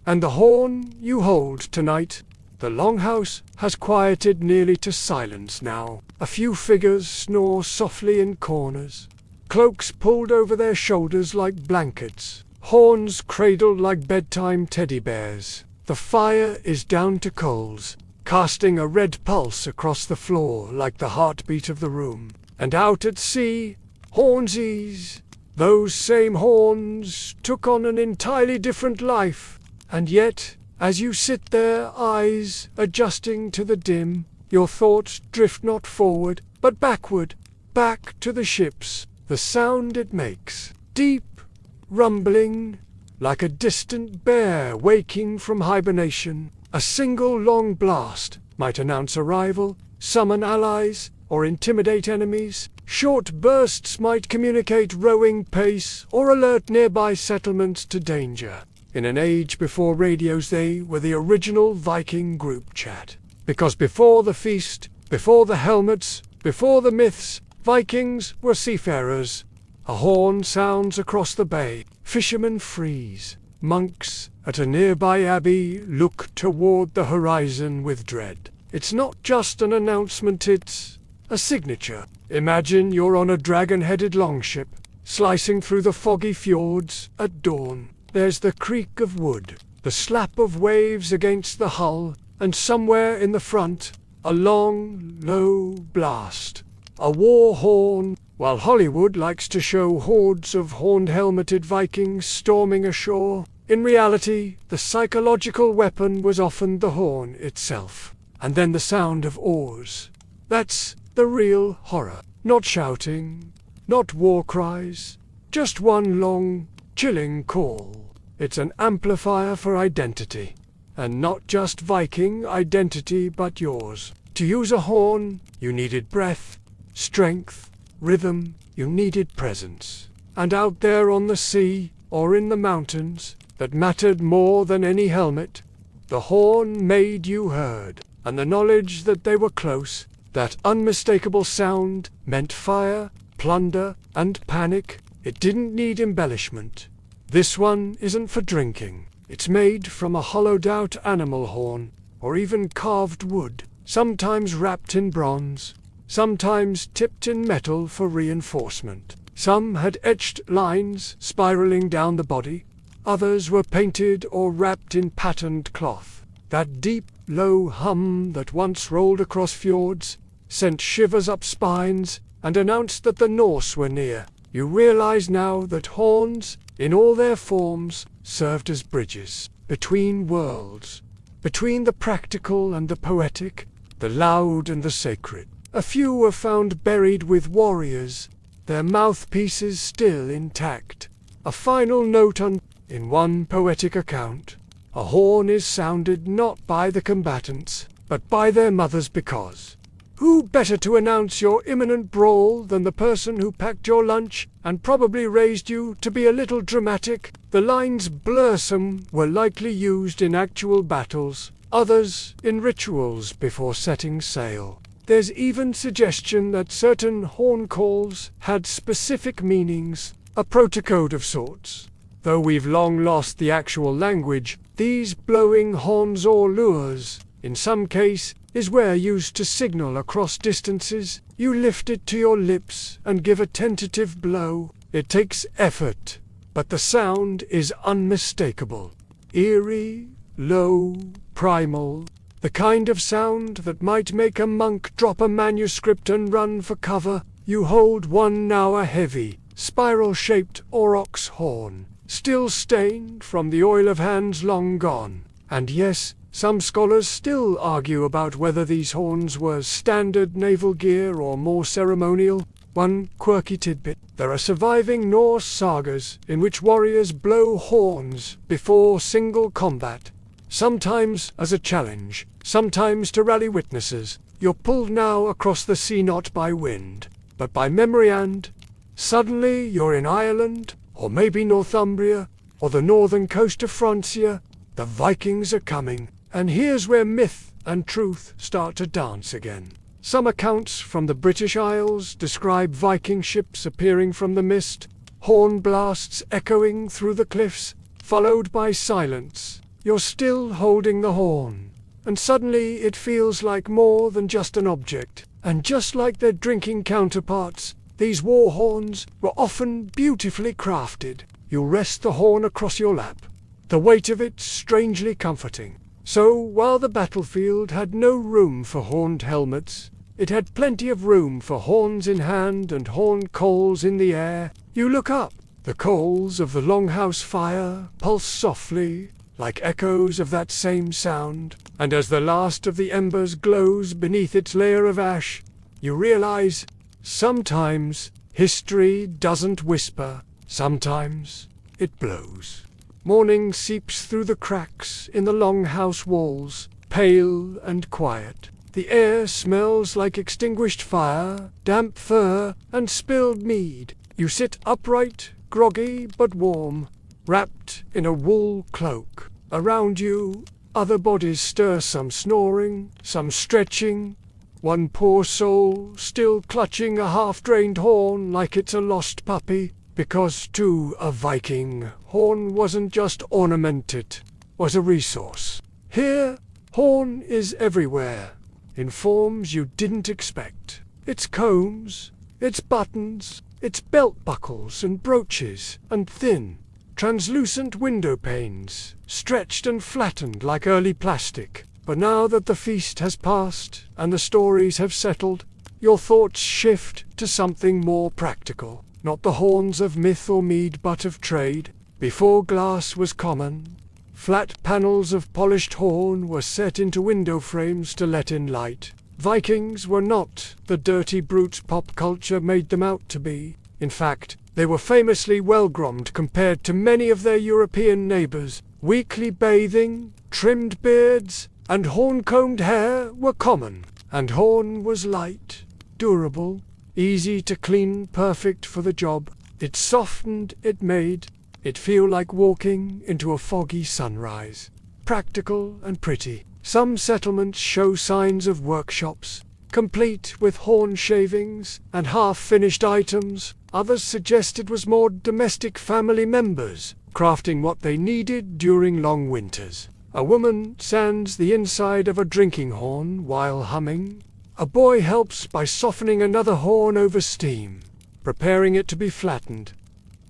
And the horn you hold tonight, the longhouse, has quieted nearly to silence now. A few figures snore softly in corners, cloaks pulled over their shoulders like blankets, horns cradled like bedtime teddy bears. The fire is down to coals, casting a red pulse across the floor like the heartbeat of the room. And out at sea, Hornsies, those same horns took on an entirely different life. And yet, as you sit there, eyes adjusting to the dim, your thoughts drift not forward, but backward, back to the ships. The sound it makes, deep, rumbling, like a distant bear waking from hibernation. A single long blast might announce arrival, summon allies, or intimidate enemies. Short bursts might communicate rowing pace or alert nearby settlements to danger. In an age before radios, they were the original Viking group chat. Because before the feast, before the helmets, before the myths, Vikings were seafarers. A horn sounds across the bay. Fishermen freeze. Monks at a nearby abbey look toward the horizon with dread. It's not just an announcement, it's a signature. Imagine you're on a dragon-headed longship, slicing through the foggy fjords at dawn. There's the creak of wood, the slap of waves against the hull, and somewhere in the front, a long, low blast. A war horn. While Hollywood likes to show hordes of horned-helmeted Vikings storming ashore, in reality, the psychological weapon was often the horn itself. And then the sound of oars. That's the real horror. Not shouting, not war cries, just one long, chilling call. It's an amplifier for identity. And not just Viking identity, but yours. To use a horn, you needed breath, strength, rhythm, you needed presence. And out there on the sea, or in the mountains, that mattered more than any helmet, the horn made you heard. And the knowledge that they were close, that unmistakable sound, meant fire, plunder, and panic. It didn't need embellishment. This one isn't for drinking. It's made from a hollowed-out animal horn, or even carved wood, sometimes wrapped in bronze, sometimes tipped in metal for reinforcement. Some had etched lines spiraling down the body, others were painted or wrapped in patterned cloth. That deep, low hum that once rolled across fjords sent shivers up spines and announced that the Norse were near. You realize now that horns, in all their forms, served as bridges between worlds, between the practical and the poetic, the loud and the sacred. A few were found buried with warriors, their mouthpieces still intact. A final note in one poetic account, a horn is sounded not by the combatants, but by their mothers, because who better to announce your imminent brawl than the person who packed your lunch and probably raised you to be a little dramatic? The lines "blursome" were likely used in actual battles, others in rituals before setting sail. There's even suggestion that certain horn calls had specific meanings, a protocode of sorts. Though we've long lost the actual language, these blowing horns or lures, in some case, is where used to signal across distances. You lift it to your lips and give a tentative blow. It takes effort, but the sound is unmistakable. Eerie, low, primal. The kind of sound that might make a monk drop a manuscript and run for cover. You hold one now, a heavy, spiral-shaped aurochs horn, still stained from the oil of hands long gone. And yes, some scholars still argue about whether these horns were standard naval gear or more ceremonial. One quirky tidbit: there are surviving Norse sagas in which warriors blow horns before single combat, sometimes as a challenge, sometimes to rally witnesses. You're pulled now across the sea not by wind, but by memory, and suddenly you're in Ireland, or maybe Northumbria, or the northern coast of Francia. The Vikings are coming, and here's where myth and truth start to dance again. Some accounts from the British Isles describe Viking ships appearing from the mist, horn blasts echoing through the cliffs, followed by silence. You're still holding the horn, and suddenly it feels like more than just an object. And just like their drinking counterparts, these war horns were often beautifully crafted. You rest the horn across your lap, the weight of it strangely comforting. So while the battlefield had no room for horned helmets, it had plenty of room for horns in hand and horn coals in the air. You look up. The coals of the longhouse fire pulse softly, like echoes of that same sound, and as the last of the embers glows beneath its layer of ash, you realize, sometimes history doesn't whisper, sometimes it blows. Morning seeps through the cracks in the longhouse walls, pale and quiet. The air smells like extinguished fire, damp fur, and spilled mead. You sit upright, groggy but warm, wrapped in a wool cloak. Around you, other bodies stir, some snoring, some stretching. One poor soul still clutching a half-drained horn like it's a lost puppy, because to a Viking, horn wasn't just ornament, it was a resource. Here, horn is everywhere, in forms you didn't expect. Its combs, its buttons, its belt buckles and brooches, and thin, translucent window panes, stretched and flattened like early plastic. But now that the feast has passed and the stories have settled, your thoughts shift to something more practical. Not the horns of myth or mead, but of trade. Before glass was common, flat panels of polished horn were set into window frames to let in light. Vikings were not the dirty brutes pop culture made them out to be. In fact, they were famously well-groomed compared to many of their European neighbors. Weekly bathing, trimmed beards, and horn-combed hair were common. And horn was light, durable, easy to clean, perfect for the job. It softened, it made it feel like walking into a foggy sunrise. Practical and pretty. Some settlements show signs of workshops, complete with horn shavings and half-finished items. Others suggest it was more domestic family members, crafting what they needed during long winters. A woman sands the inside of a drinking horn while humming. A boy helps by softening another horn over steam, preparing it to be flattened.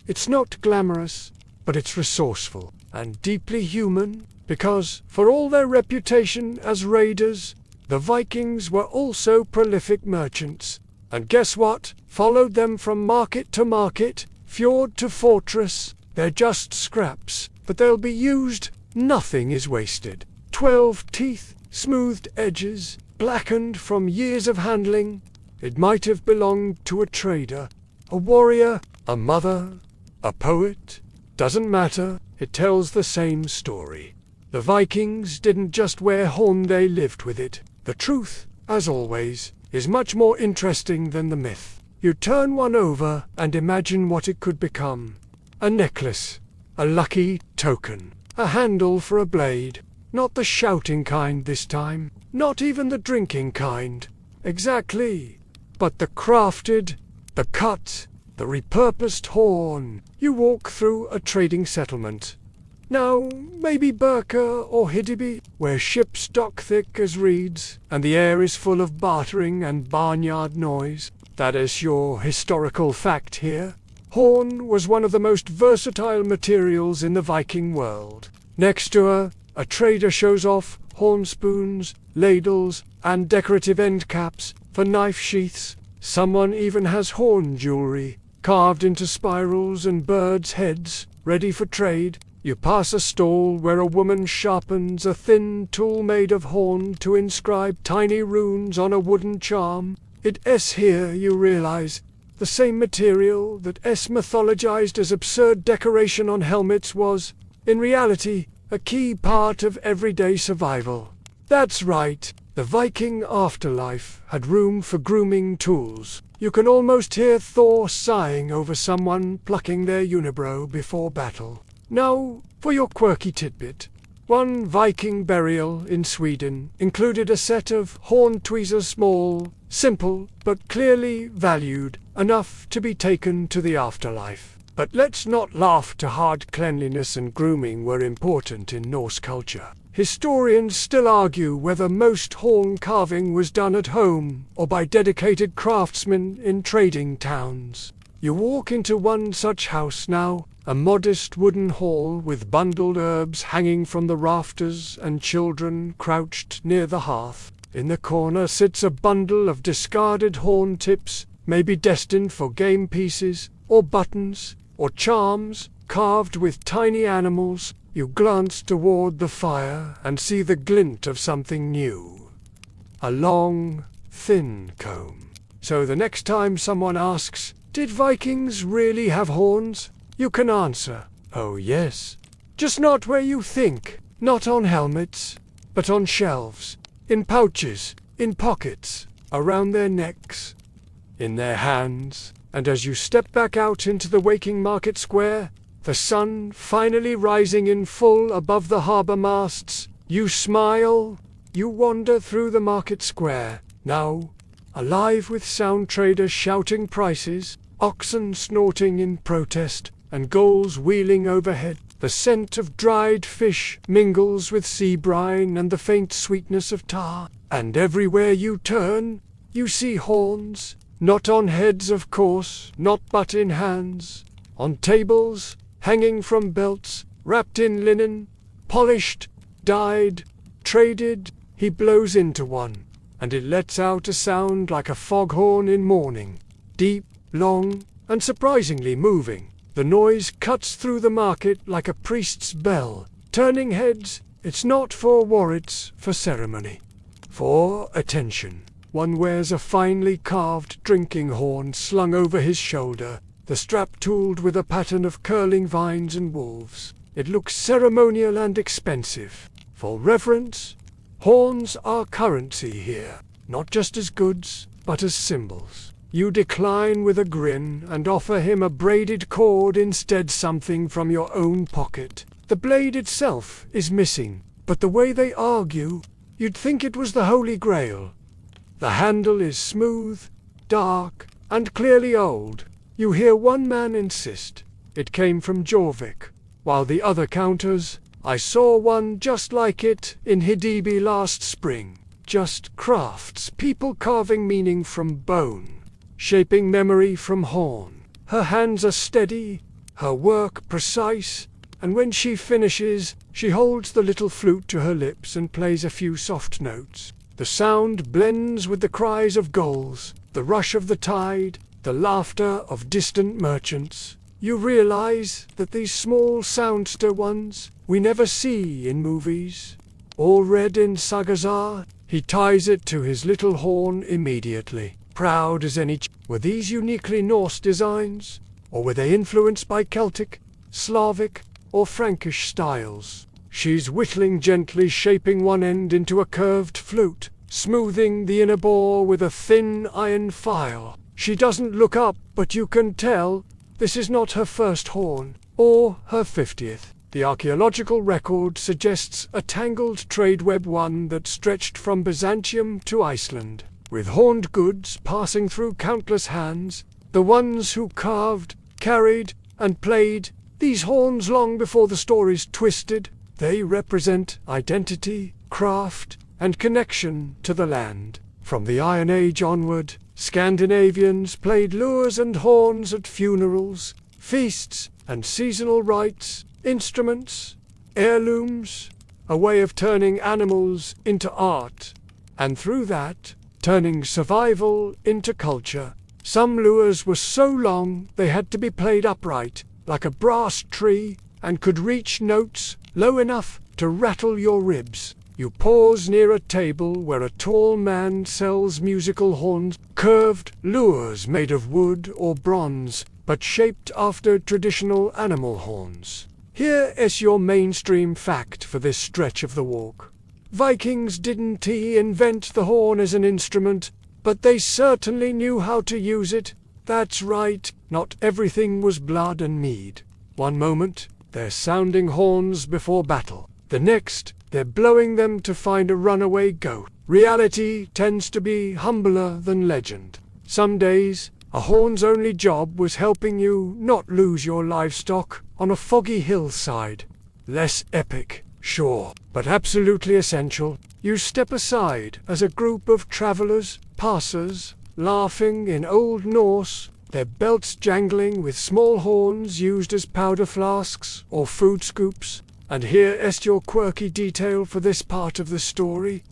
It's not glamorous, but it's resourceful and deeply human, because, for all their reputation as raiders, the Vikings were also prolific merchants. And guess what? Followed them from market to market, fjord to fortress. They're just scraps, but they'll be used. Nothing is wasted. 12 teeth, smoothed edges, blackened from years of handling. It might have belonged to a trader, a warrior, a mother, a poet. Doesn't matter, it tells the same story. The Vikings didn't just wear horn, they lived with it. The truth, as always, is much more interesting than the myth. You turn one over and imagine what it could become. A necklace, a lucky token, a handle for a blade. Not the shouting kind this time, not even the drinking kind. Exactly. But the crafted, the cut, the repurposed horn. You walk through a trading settlement. Now, maybe Birka or Hidiby, where ships dock thick as reeds, and the air is full of bartering and barnyard noise. That is your historical fact here. Horn was one of the most versatile materials in the Viking world. Next to her, a trader shows off horn spoons, ladles, and decorative end caps for knife sheaths. Someone even has horn jewelry, carved into spirals and birds' heads, ready for trade. You pass a stall where a woman sharpens a thin tool made of horn to inscribe tiny runes on a wooden charm. It's here you realize the same material that mythologized as absurd decoration on helmets was, in reality, a key part of everyday survival. That's right, the Viking afterlife had room for grooming tools. You can almost hear Thor sighing over someone plucking their unibrow before battle. Now, for your quirky tidbit. One Viking burial in Sweden included a set of horn tweezers, small, simple, but clearly valued, enough to be taken to the afterlife. But let's not laugh too hard. Cleanliness and grooming were important in Norse culture. Historians still argue whether most horn carving was done at home or by dedicated craftsmen in trading towns. You walk into one such house now, a modest wooden hall with bundled herbs hanging from the rafters and children crouched near the hearth. In the corner sits a bundle of discarded horn tips, maybe destined for game pieces, or buttons, or charms, carved with tiny animals. You glance toward the fire and see the glint of something new. A long, thin comb. So the next time someone asks, "Did Vikings really have horns?" you can answer, "Oh yes." Just not where you think. Not on helmets, but on shelves, in pouches, in pockets, around their necks, in their hands. And as you step back out into the waking market square, the sun finally rising in full above the harbor masts, you smile. You wander through the market square, now alive with sound traders shouting prices, oxen snorting in protest, and gulls wheeling overhead. The scent of dried fish mingles with sea brine and the faint sweetness of tar. And everywhere you turn, you see horns. Not on heads, of course, not but in hands. On tables, hanging from belts, wrapped in linen, polished, dyed, traded. He blows into one, and it lets out a sound like a foghorn in morning. Deep, long, and surprisingly moving. The noise cuts through the market like a priest's bell, turning heads. It's not for war, it's for ceremony, for attention. One wears a finely carved drinking horn slung over his shoulder, the strap tooled with a pattern of curling vines and wolves. It looks ceremonial and expensive. For reverence, horns are currency here, not just as goods, but as symbols. You decline with a grin and offer him a braided cord instead, something from your own pocket. The blade itself is missing, but the way they argue, you'd think it was the Holy Grail. The handle is smooth, dark, and clearly old. You hear one man insist it came from Jorvik, while the other counters, "I saw one just like it in Hidibi last spring." Just crafts, people carving meaning from bone, shaping memory from horn. Her hands are steady, her work precise, and when she finishes, she holds the little flute to her lips and plays a few soft notes. The sound blends with the cries of gulls, the rush of the tide, the laughter of distant merchants. You realize that these small soundster ones we never see in movies, all read in Sagazar. He ties it to his little horn immediately, proud as any. Were these uniquely Norse designs, or were they influenced by Celtic, Slavic, or Frankish styles? She's whittling gently, shaping one end into a curved flute, smoothing the inner bore with a thin iron file. She doesn't look up, but you can tell this is not her first horn, or her 50th. The archaeological record suggests a tangled trade web, one that stretched from Byzantium to Iceland, with horned goods passing through countless hands, the ones who carved, carried, and played these horns long before the stories twisted. They represent identity, craft, and connection to the land. From the Iron Age onward, Scandinavians played lures and horns at funerals, feasts, and seasonal rites. Instruments, heirlooms, a way of turning animals into art. And through that, turning survival into culture. Some lures were so long they had to be played upright, like a brass tree, and could reach notes low enough to rattle your ribs. You pause near a table where a tall man sells musical horns, curved lures made of wood or bronze, but shaped after traditional animal horns. Here is your mainstream fact for this stretch of the walk. Vikings didn't invent the horn as an instrument, but they certainly knew how to use it. That's right, not everything was blood and mead. One moment, they're sounding horns before battle. The next, they're blowing them to find a runaway goat. Reality tends to be humbler than legend. Some days, a horn's only job was helping you not lose your livestock on a foggy hillside. Less epic, sure, but absolutely essential. You step aside as a group of travelers, passers, laughing in Old Norse, their belts jangling with small horns used as powder flasks or food scoops. And here is your quirky detail for this part of the story.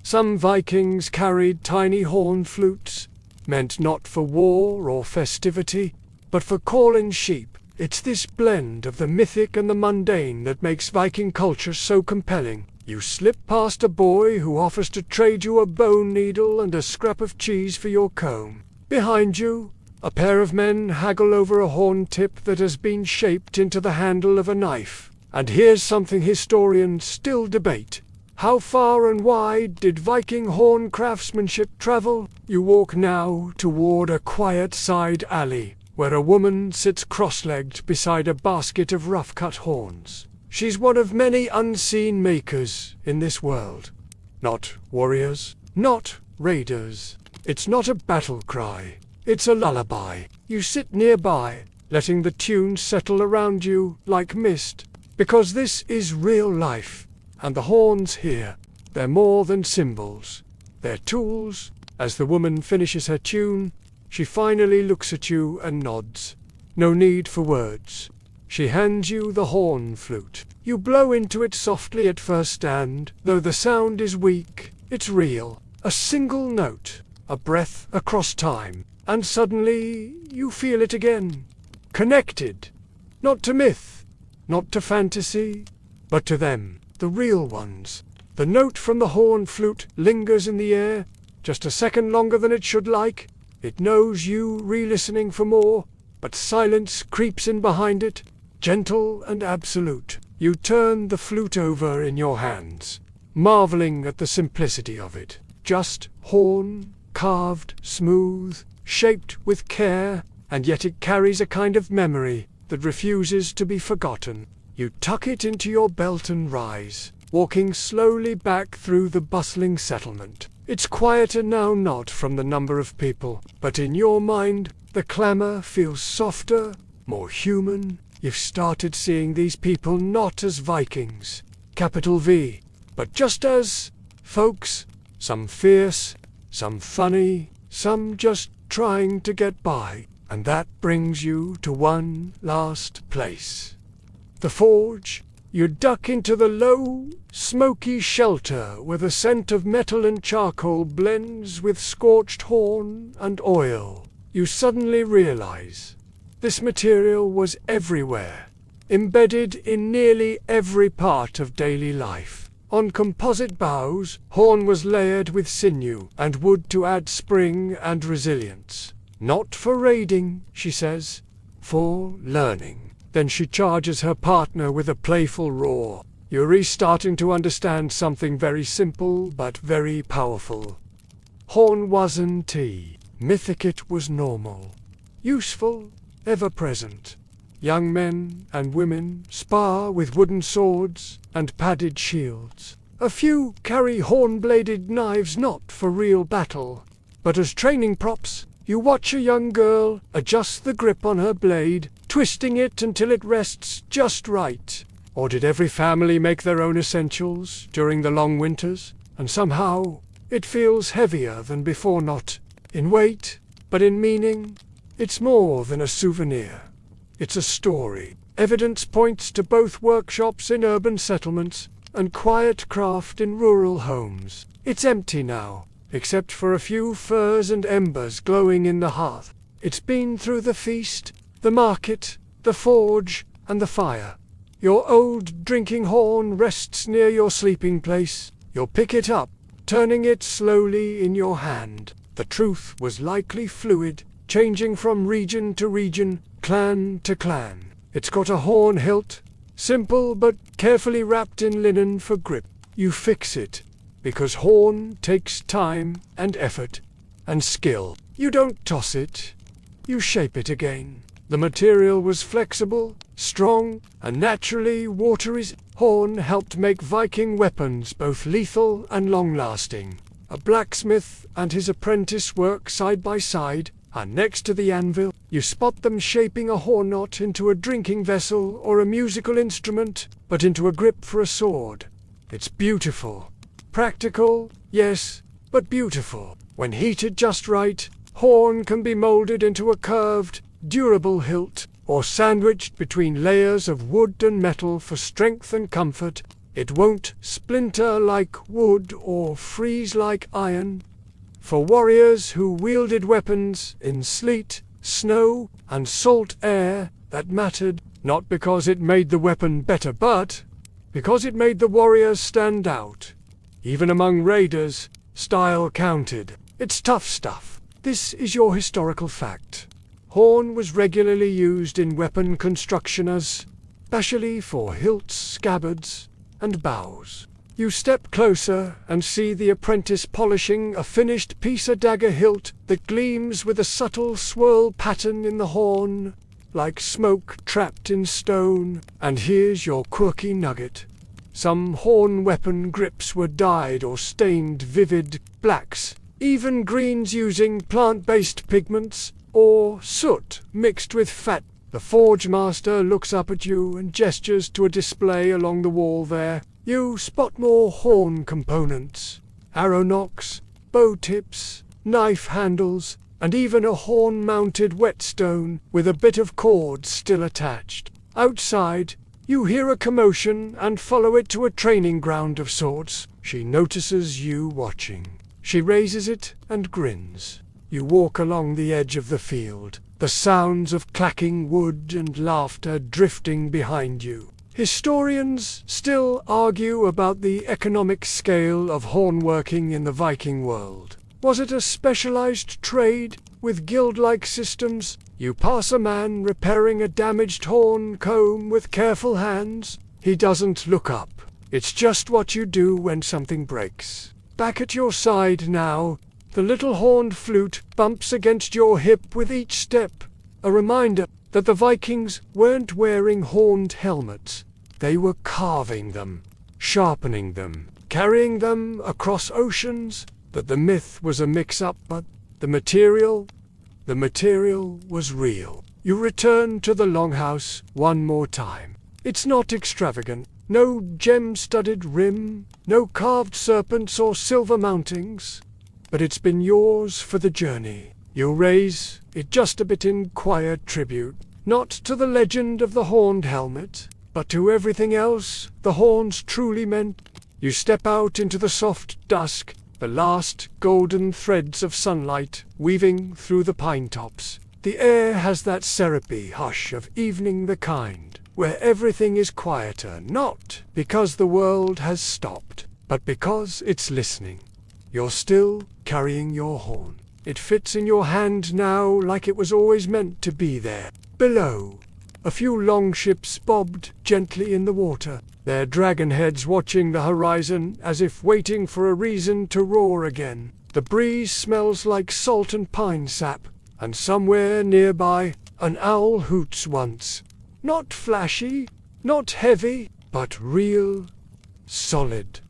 Some Vikings carried tiny horn flutes, meant not for war or festivity, but for calling sheep. It's this blend of the mythic and the mundane that makes Viking culture so compelling. You slip past a boy who offers to trade you a bone needle and a scrap of cheese for your comb. Behind you, a pair of men haggle over a horn tip that has been shaped into the handle of a knife. And here's something historians still debate. How far and wide did Viking horn craftsmanship travel? You walk now toward a quiet side alley, where a woman sits cross-legged beside a basket of rough-cut horns. She's one of many unseen makers in this world. Not warriors, not raiders. It's not a battle cry. It's a lullaby. You sit nearby, letting the tune settle around you like mist. Because this is real life, and the horns here, they're more than symbols. They're tools. As the woman finishes her tune, she finally looks at you and nods. No need for words. She hands you the horn flute. You blow into it softly at first and, though the sound is weak, it's real. A single note, a breath across time, and suddenly you feel it again. Connected. Not to myth. Not to fantasy, but to them, the real ones. The note from the horn flute lingers in the air, just a second longer than it should like. It knows you re-listening for more, but silence creeps in behind it, gentle and absolute. You turn the flute over in your hands, marveling at the simplicity of it. Just horn, carved, smooth, shaped with care, and yet it carries a kind of memory that refuses to be forgotten. You tuck it into your belt and rise, walking slowly back through the bustling settlement. It's quieter now, not from the number of people, but in your mind, the clamor feels softer, more human. You've started seeing these people not as Vikings, capital V, but just as folks, some fierce, some funny, some just trying to get by. And that brings you to one last place. The forge. You duck into the low, smoky shelter where the scent of metal and charcoal blends with scorched horn and oil. You suddenly realize this material was everywhere, embedded in nearly every part of daily life. On composite boughs, horn was layered with sinew and wood to add spring and resilience. Not for raiding, she says, for learning. Then she charges her partner with a playful roar. You're restarting to understand something very simple but very powerful. Horn wasn't mythic, it was normal. Useful, ever present. Young men and women spar with wooden swords and padded shields. A few carry horn-bladed knives not for real battle, but as training props. You watch a young girl adjust the grip on her blade, twisting it until it rests just right. Or did every family make their own essentials during the long winters? And somehow, it feels heavier than before, not in weight, but in meaning. It's more than a souvenir. It's a story. Evidence points to both workshops in urban settlements and quiet craft in rural homes. It's empty now, except for a few furs and embers glowing in the hearth. It's been through the feast, the market, the forge, and the fire. Your old drinking horn rests near your sleeping place. You'll pick it up, turning it slowly in your hand. The truth was likely fluid, changing from region to region, clan to clan. It's got a horn hilt, simple but carefully wrapped in linen for grip. You fix it, because horn takes time and effort and skill. You don't toss it, you shape it again. The material was flexible, strong, and naturally watery. Horn helped make Viking weapons both lethal and long-lasting. A blacksmith and his apprentice work side by side, and next to the anvil, you spot them shaping a horn not into a drinking vessel or a musical instrument, but into a grip for a sword. It's beautiful. Practical, yes, but beautiful. When heated just right, horn can be molded into a curved, durable hilt, or sandwiched between layers of wood and metal for strength and comfort. It won't splinter like wood or freeze like iron. For warriors who wielded weapons in sleet, snow, and salt air, that mattered, not because it made the weapon better, but because it made the warriors stand out. Even among raiders, style counted. It's tough stuff. This is your historical fact. Horn was regularly used in weapon construction especially for hilts, scabbards, and bows. You step closer and see the apprentice polishing a finished piece, a dagger hilt that gleams with a subtle swirl pattern in the horn, like smoke trapped in stone. And here's your quirky nugget. Some horn weapon grips were dyed or stained vivid blacks, even greens using plant-based pigments, or soot mixed with fat. The forge master looks up at you and gestures to a display along the wall there. You spot more horn components, arrow nocks, bow tips, knife handles, and even a horn-mounted whetstone with a bit of cord still attached. Outside, you hear a commotion and follow it to a training ground of sorts. She notices you watching. She raises it and grins. You walk along the edge of the field, the sounds of clacking wood and laughter drifting behind you. Historians still argue about the economic scale of hornworking in the Viking world. Was it a specialized trade with guild-like systems? You pass a man repairing a damaged horn comb with careful hands. He doesn't look up. It's just what you do when something breaks. Back at your side now, the little horned flute bumps against your hip with each step, a reminder that the Vikings weren't wearing horned helmets. They were carving them, sharpening them, carrying them across oceans. That the myth was a mix-up, but the material was real. You return to the longhouse one more time. It's not extravagant. No gem-studded rim, no carved serpents or silver mountings. But it's been yours for the journey. You'll raise it just a bit in quiet tribute, not to the legend of the horned helmet, but to everything else the horns truly meant. You step out into the soft dusk, the last golden threads of sunlight weaving through the pine tops. The air has that syrupy hush of evening, the kind where everything is quieter, not because the world has stopped, but because it's listening. You're still carrying your horn. It fits in your hand now like it was always meant to be there. Below, a few longships bobbed gently in the water, their dragon heads watching the horizon as if waiting for a reason to roar again. The breeze smells like salt and pine sap, and somewhere nearby, an owl hoots once. Not flashy, not heavy, but real, solid,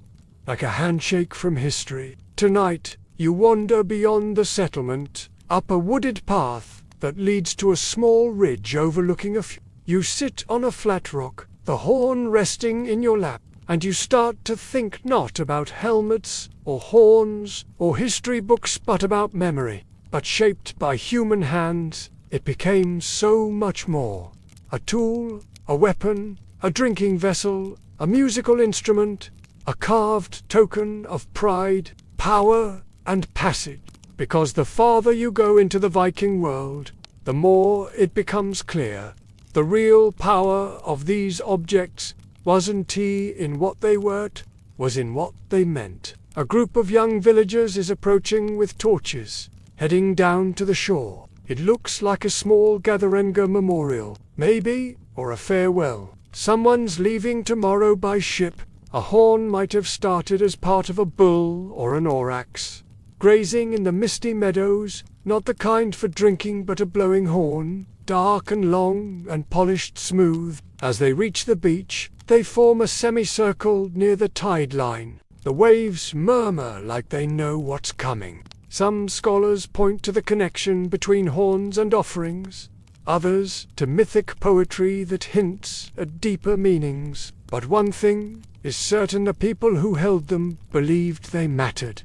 like a handshake from history. Tonight, you wander beyond the settlement, up a wooded path that leads to a small ridge overlooking You sit on a flat rock, the horn resting in your lap, and you start to think not about helmets or horns or history books but about memory. But shaped by human hands, it became so much more. A tool, a weapon, a drinking vessel, a musical instrument, a carved token of pride. power, and passage. Because the farther you go into the Viking world, the more it becomes clear. The real power of these objects wasn't in what they were, was in what they meant. A group of young villagers is approaching with torches, heading down to the shore. It looks like a small Gatherenger memorial, maybe, or a farewell. Someone's leaving tomorrow by ship. A horn might have started as part of a bull or an aurochs. Grazing in the misty meadows, not the kind for drinking but a blowing horn, dark and long and polished smooth. As they reach the beach, they form a semicircle near the tide line. The waves murmur like they know what's coming. Some scholars point to the connection between horns and offerings, others to mythic poetry that hints at deeper meanings. But one thing is certain: the people who held them believed they mattered.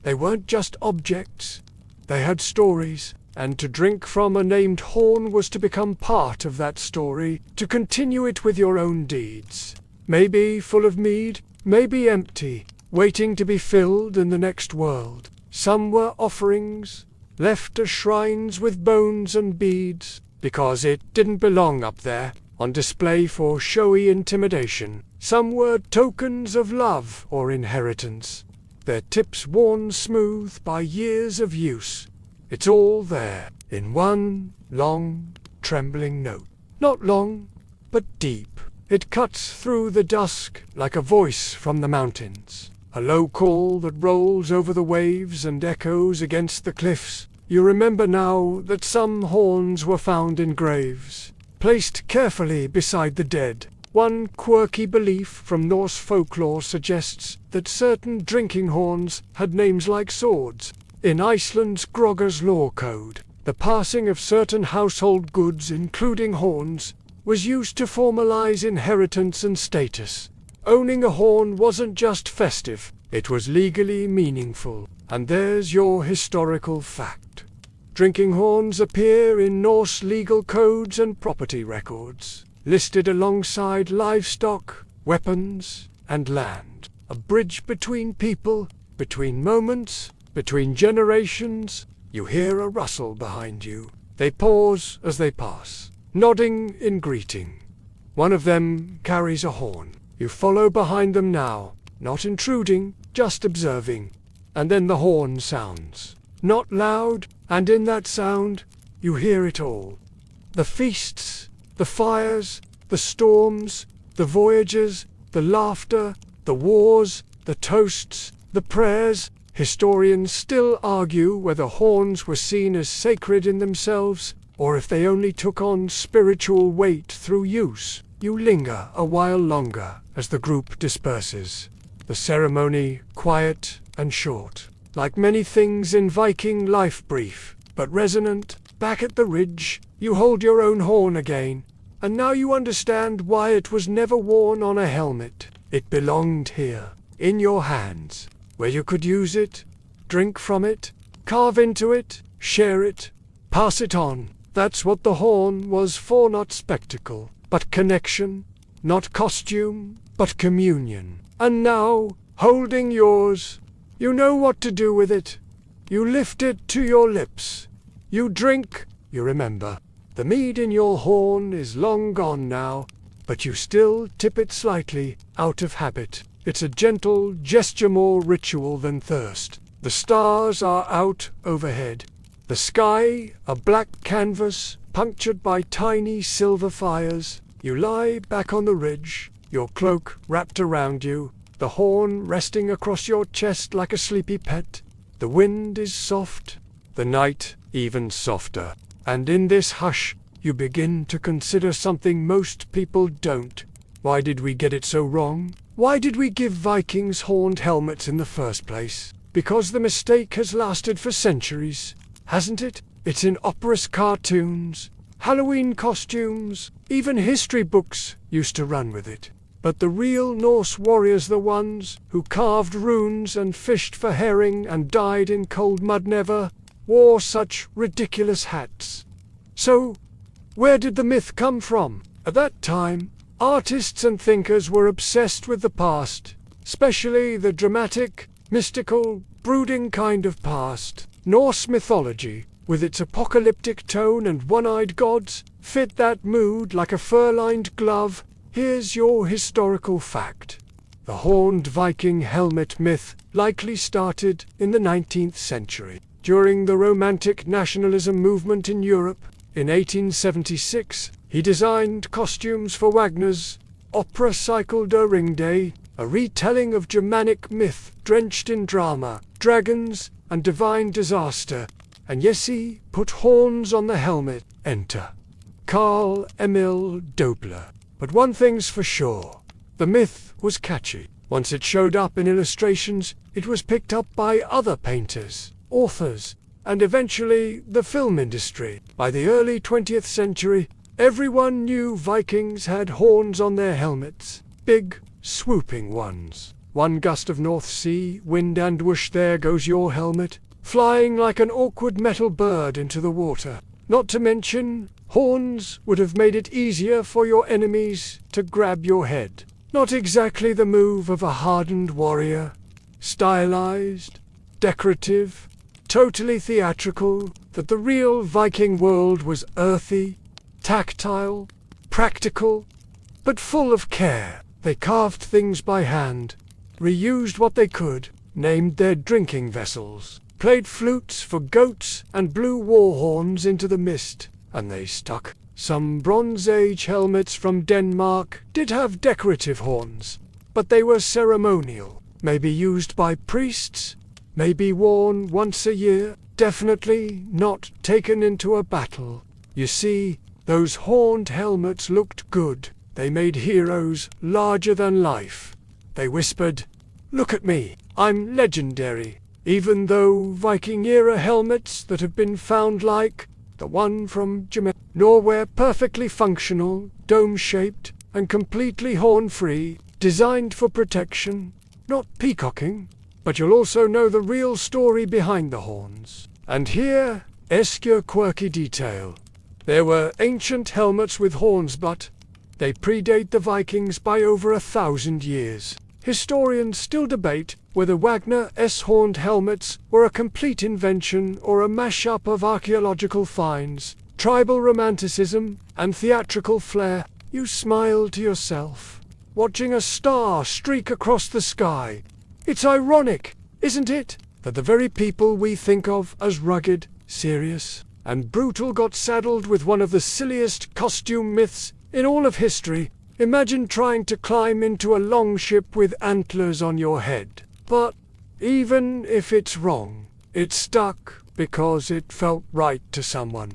They weren't just objects, they had stories, and to drink from a named horn was to become part of that story, to continue it with your own deeds. Maybe full of mead, maybe empty, waiting to be filled in the next world. Some were offerings, left as shrines with bones and beads, because it didn't belong up there, on display for showy intimidation. Some were tokens of love or inheritance, their tips worn smooth by years of use. It's all there, in one long, trembling note. Not long, but deep. It cuts through the dusk like a voice from the mountains, a low call that rolls over the waves and echoes against the cliffs. You remember now that some horns were found in graves, placed carefully beside the dead. One quirky belief from Norse folklore suggests that certain drinking horns had names like swords. In Iceland's Grogger's law code, the passing of certain household goods, including horns, was used to formalize inheritance and status. Owning a horn wasn't just festive, it was legally meaningful. And there's your historical fact. Drinking horns appear in Norse legal codes and property records, listed alongside livestock, weapons, and land. A bridge between people, between moments, between generations. You hear a rustle behind you. They pause as they pass, nodding in greeting. One of them carries a horn. You follow behind them now, not intruding, just observing. And then the horn sounds. Not loud, and in that sound, you hear it all. The feasts, the fires, the storms, the voyages, the laughter, the wars, the toasts, the prayers. Historians still argue whether horns were seen as sacred in themselves, or if they only took on spiritual weight through use. You linger a while longer as the group disperses. The ceremony quiet and short. Like many things in Viking life, brief, but resonant. Back at the ridge, you hold your own horn again, and now you understand why it was never worn on a helmet. It belonged here, in your hands, where you could use it, drink from it, carve into it, share it, pass it on. That's what the horn was for, not spectacle, but connection, not costume, but communion. And now, holding yours, you know what to do with it. You lift it to your lips. You drink, you remember. The mead in your horn is long gone now, but you still tip it slightly, out of habit. It's a gentle gesture, more ritual than thirst. The stars are out overhead. The sky, a black canvas, punctured by tiny silver fires. You lie back on the ridge, your cloak wrapped around you, the horn resting across your chest like a sleepy pet. The wind is soft, the night even softer. And in this hush, you begin to consider something most people don't. Why did we get it so wrong? Why did we give Vikings horned helmets in the first place? Because the mistake has lasted for centuries, hasn't it? It's in operous cartoons, Halloween costumes, even history books used to run with it. But the real Norse warriors, the ones who carved runes and fished for herring and died in cold mud, never wore such ridiculous hats. So, where did the myth come from? At that time, artists and thinkers were obsessed with the past, especially the dramatic, mystical, brooding kind of past. Norse mythology, with its apocalyptic tone and one-eyed gods, fit that mood like a fur-lined glove. Here's your historical fact. The horned Viking helmet myth likely started in the 19th century. During the Romantic nationalism movement in Europe, in 1876, he designed costumes for Wagner's opera cycle Der Ringday, a retelling of Germanic myth drenched in drama, dragons, and divine disaster. And yes, he put horns on the helmet. Enter Carl Emil Dobler. But one thing's for sure, the myth was catchy. Once it showed up in illustrations, it was picked up by other painters, authors, and eventually the film industry. By the early 20th century, everyone knew Vikings had horns on their helmets, big, swooping ones. One gust of North Sea wind and whoosh, there goes your helmet, flying like an awkward metal bird into the water. Not to mention, horns would have made it easier for your enemies to grab your head. Not exactly the move of a hardened warrior. Stylized, decorative, totally theatrical, that the real Viking world was earthy, tactile, practical, but full of care. They carved things by hand, reused what they could, named their drinking vessels, played flutes for goats, and blew war horns into the mist, and they stuck. Some Bronze Age helmets from Denmark did have decorative horns, but they were ceremonial, maybe used by priests, maybe worn once a year, definitely not taken into a battle. You see, those horned helmets looked good. They made heroes larger than life. They whispered, "Look at me, I'm legendary." Even though Viking-era helmets that have been found, like the one from Norway, perfectly functional, dome-shaped, and completely horn-free, designed for protection, not peacocking. But you'll also know the real story behind the horns. And here, your quirky detail. There were ancient helmets with horns, but they predate the Vikings by over 1,000 years. Historians still debate whether Wagner's horned helmets were a complete invention or a mashup of archaeological finds, tribal romanticism, and theatrical flair. You smile to yourself, watching a star streak across the sky. It's ironic, isn't it, that the very people we think of as rugged, serious, and brutal got saddled with one of the silliest costume myths in all of history. Imagine trying to climb into a longship with antlers on your head. But even if it's wrong, it stuck because it felt right to someone.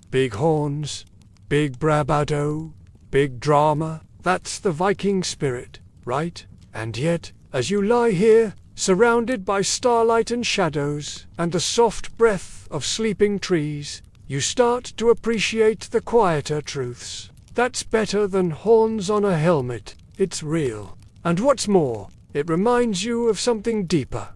Big horns, big bravado, big drama. That's the Viking spirit, right? And yet, as you lie here, surrounded by starlight and shadows, and the soft breath of sleeping trees, you start to appreciate the quieter truths. That's better than horns on a helmet. It's real. And what's more, it reminds you of something deeper.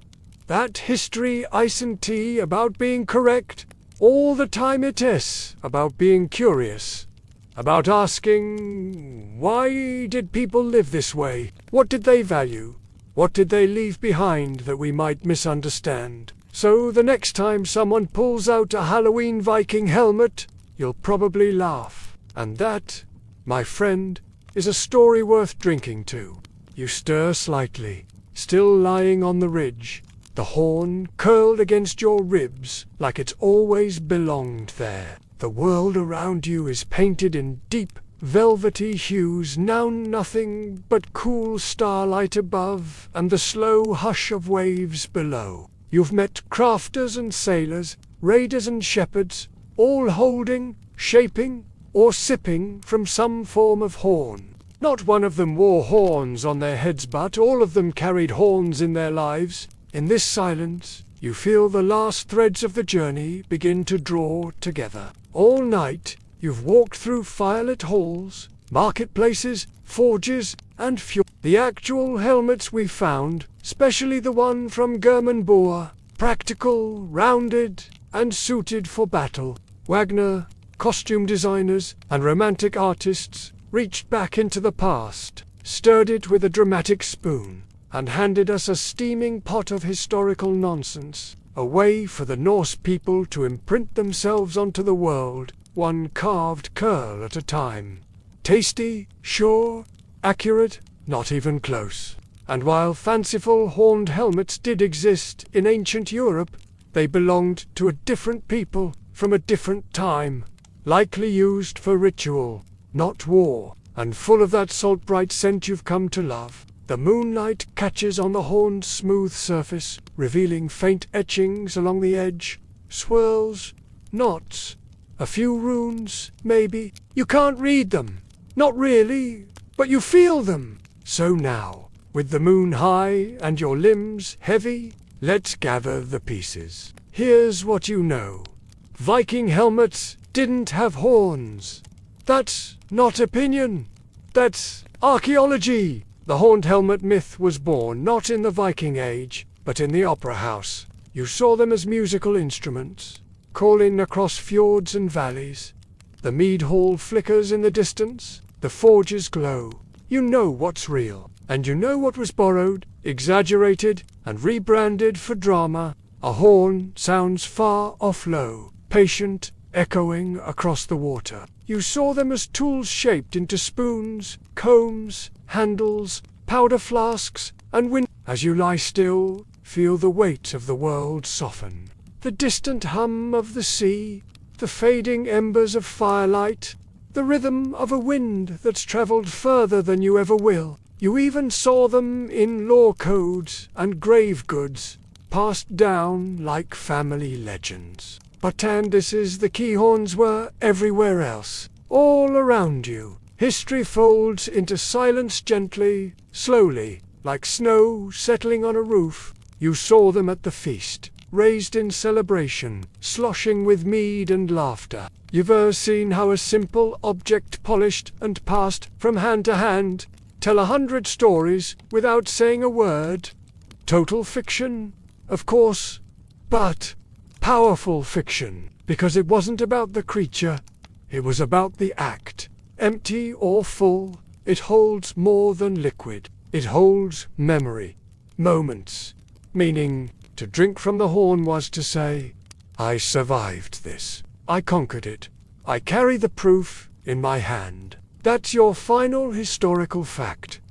That history isn't about being correct. All the time it is about being curious. About asking, why did people live this way? What did they value? What did they leave behind that we might misunderstand? So the next time someone pulls out a Halloween Viking helmet, you'll probably laugh. And that, my friend, is a story worth drinking to. You stir slightly, still lying on the ridge, the horn curled against your ribs like it's always belonged there. The world around you is painted in deep, velvety hues, now nothing but cool starlight above and the slow hush of waves below. You've met crafters and sailors, raiders and shepherds, all holding, shaping, or sipping from some form of horn. Not one of them wore horns on their heads, but all of them carried horns in their lives. In this silence, you feel the last threads of the journey begin to draw together. All night, you've walked through firelit halls, marketplaces, forges, and the actual helmets we found, especially the one from German-Boer, practical, rounded, and suited for battle. Wagner, costume designers, and romantic artists reached back into the past, stirred it with a dramatic spoon, and handed us a steaming pot of historical nonsense, a way for the Norse people to imprint themselves onto the world, one carved curl at a time. Tasty, sure, accurate, not even close. And while fanciful horned helmets did exist in ancient Europe, they belonged to a different people from a different time, likely used for ritual, not war, and full of that salt-bright scent you've come to love. The moonlight catches on the horn's smooth surface, revealing faint etchings along the edge, swirls, knots, a few runes, maybe. You can't read them, not really, but you feel them. So now, with the moon high and your limbs heavy, let's gather the pieces. Here's what you know. Viking helmets didn't have horns. That's not opinion. That's archaeology. The horned helmet myth was born not in the Viking Age, but in the opera house. You saw them as musical instruments, calling across fjords and valleys. The mead hall flickers in the distance, the forges glow. You know what's real, and you know what was borrowed, exaggerated, and rebranded for drama. A horn sounds far off low, patient, echoing across the water. You saw them as tools shaped into spoons, combs, handles, powder flasks, and wind. As you lie still, feel the weight of the world soften. The distant hum of the sea, the fading embers of firelight, the rhythm of a wind that's traveled further than you ever will. You even saw them in law codes and grave goods, passed down like family legends. But this is the key, horns were everywhere else, all around you. History folds into silence gently, slowly, like snow settling on a roof. You saw them at the feast, raised in celebration, sloshing with mead and laughter. You've seen how a simple object polished and passed from hand to hand tell 100 stories without saying a word. Total fiction, of course, but powerful fiction, because it wasn't about the creature, it was about the act. Empty or full, it holds more than liquid. It holds memory, moments, meaning. To drink from the horn was to say, I survived this. I conquered it. I carry the proof in my hand. That's your final historical fact.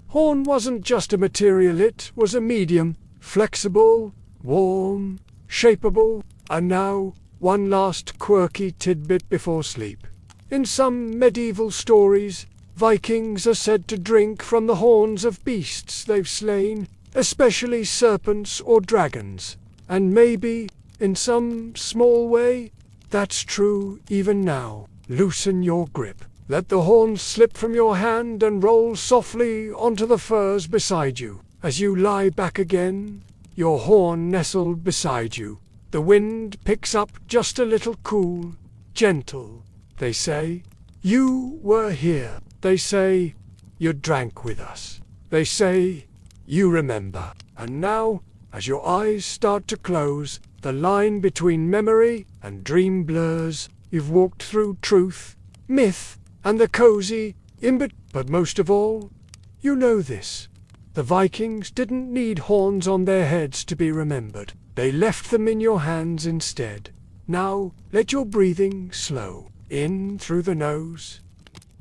Horn wasn't just a material, it was a medium, flexible, warm, shapeable. And now, one last quirky tidbit before sleep. In some medieval stories, Vikings are said to drink from the horns of beasts they've slain, especially serpents or dragons. And maybe, in some small way, that's true even now. Loosen your grip. Let the horns slip from your hand and roll softly onto the furs beside you. As you lie back again, your horn nestled beside you. The wind picks up just a little cool, gentle. They say, you were here. They say, you drank with us. They say, you remember. And now, as your eyes start to close, the line between memory and dream blurs. You've walked through truth, myth, and the cozy, but most of all, you know this. The Vikings didn't need horns on their heads to be remembered. They left them in your hands instead. Now, let your breathing slow. In through the nose,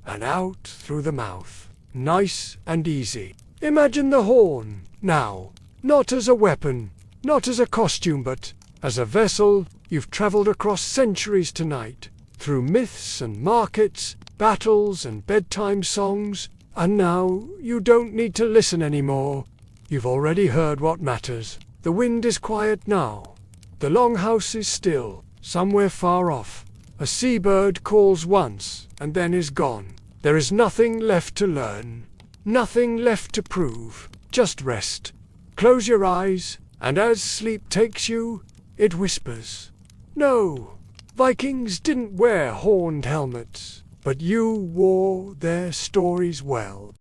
and out through the mouth. Nice and easy. Imagine the horn, now, not as a weapon, not as a costume, but as a vessel. You've traveled across centuries tonight, through myths and markets, battles and bedtime songs, and now you don't need to listen anymore. You've already heard what matters. The wind is quiet now. The longhouse is still, somewhere far off. A seabird calls once, and then is gone. There is nothing left to learn, nothing left to prove. Just rest. Close your eyes, and as sleep takes you, it whispers. No, Vikings didn't wear horned helmets, but you wore their stories well.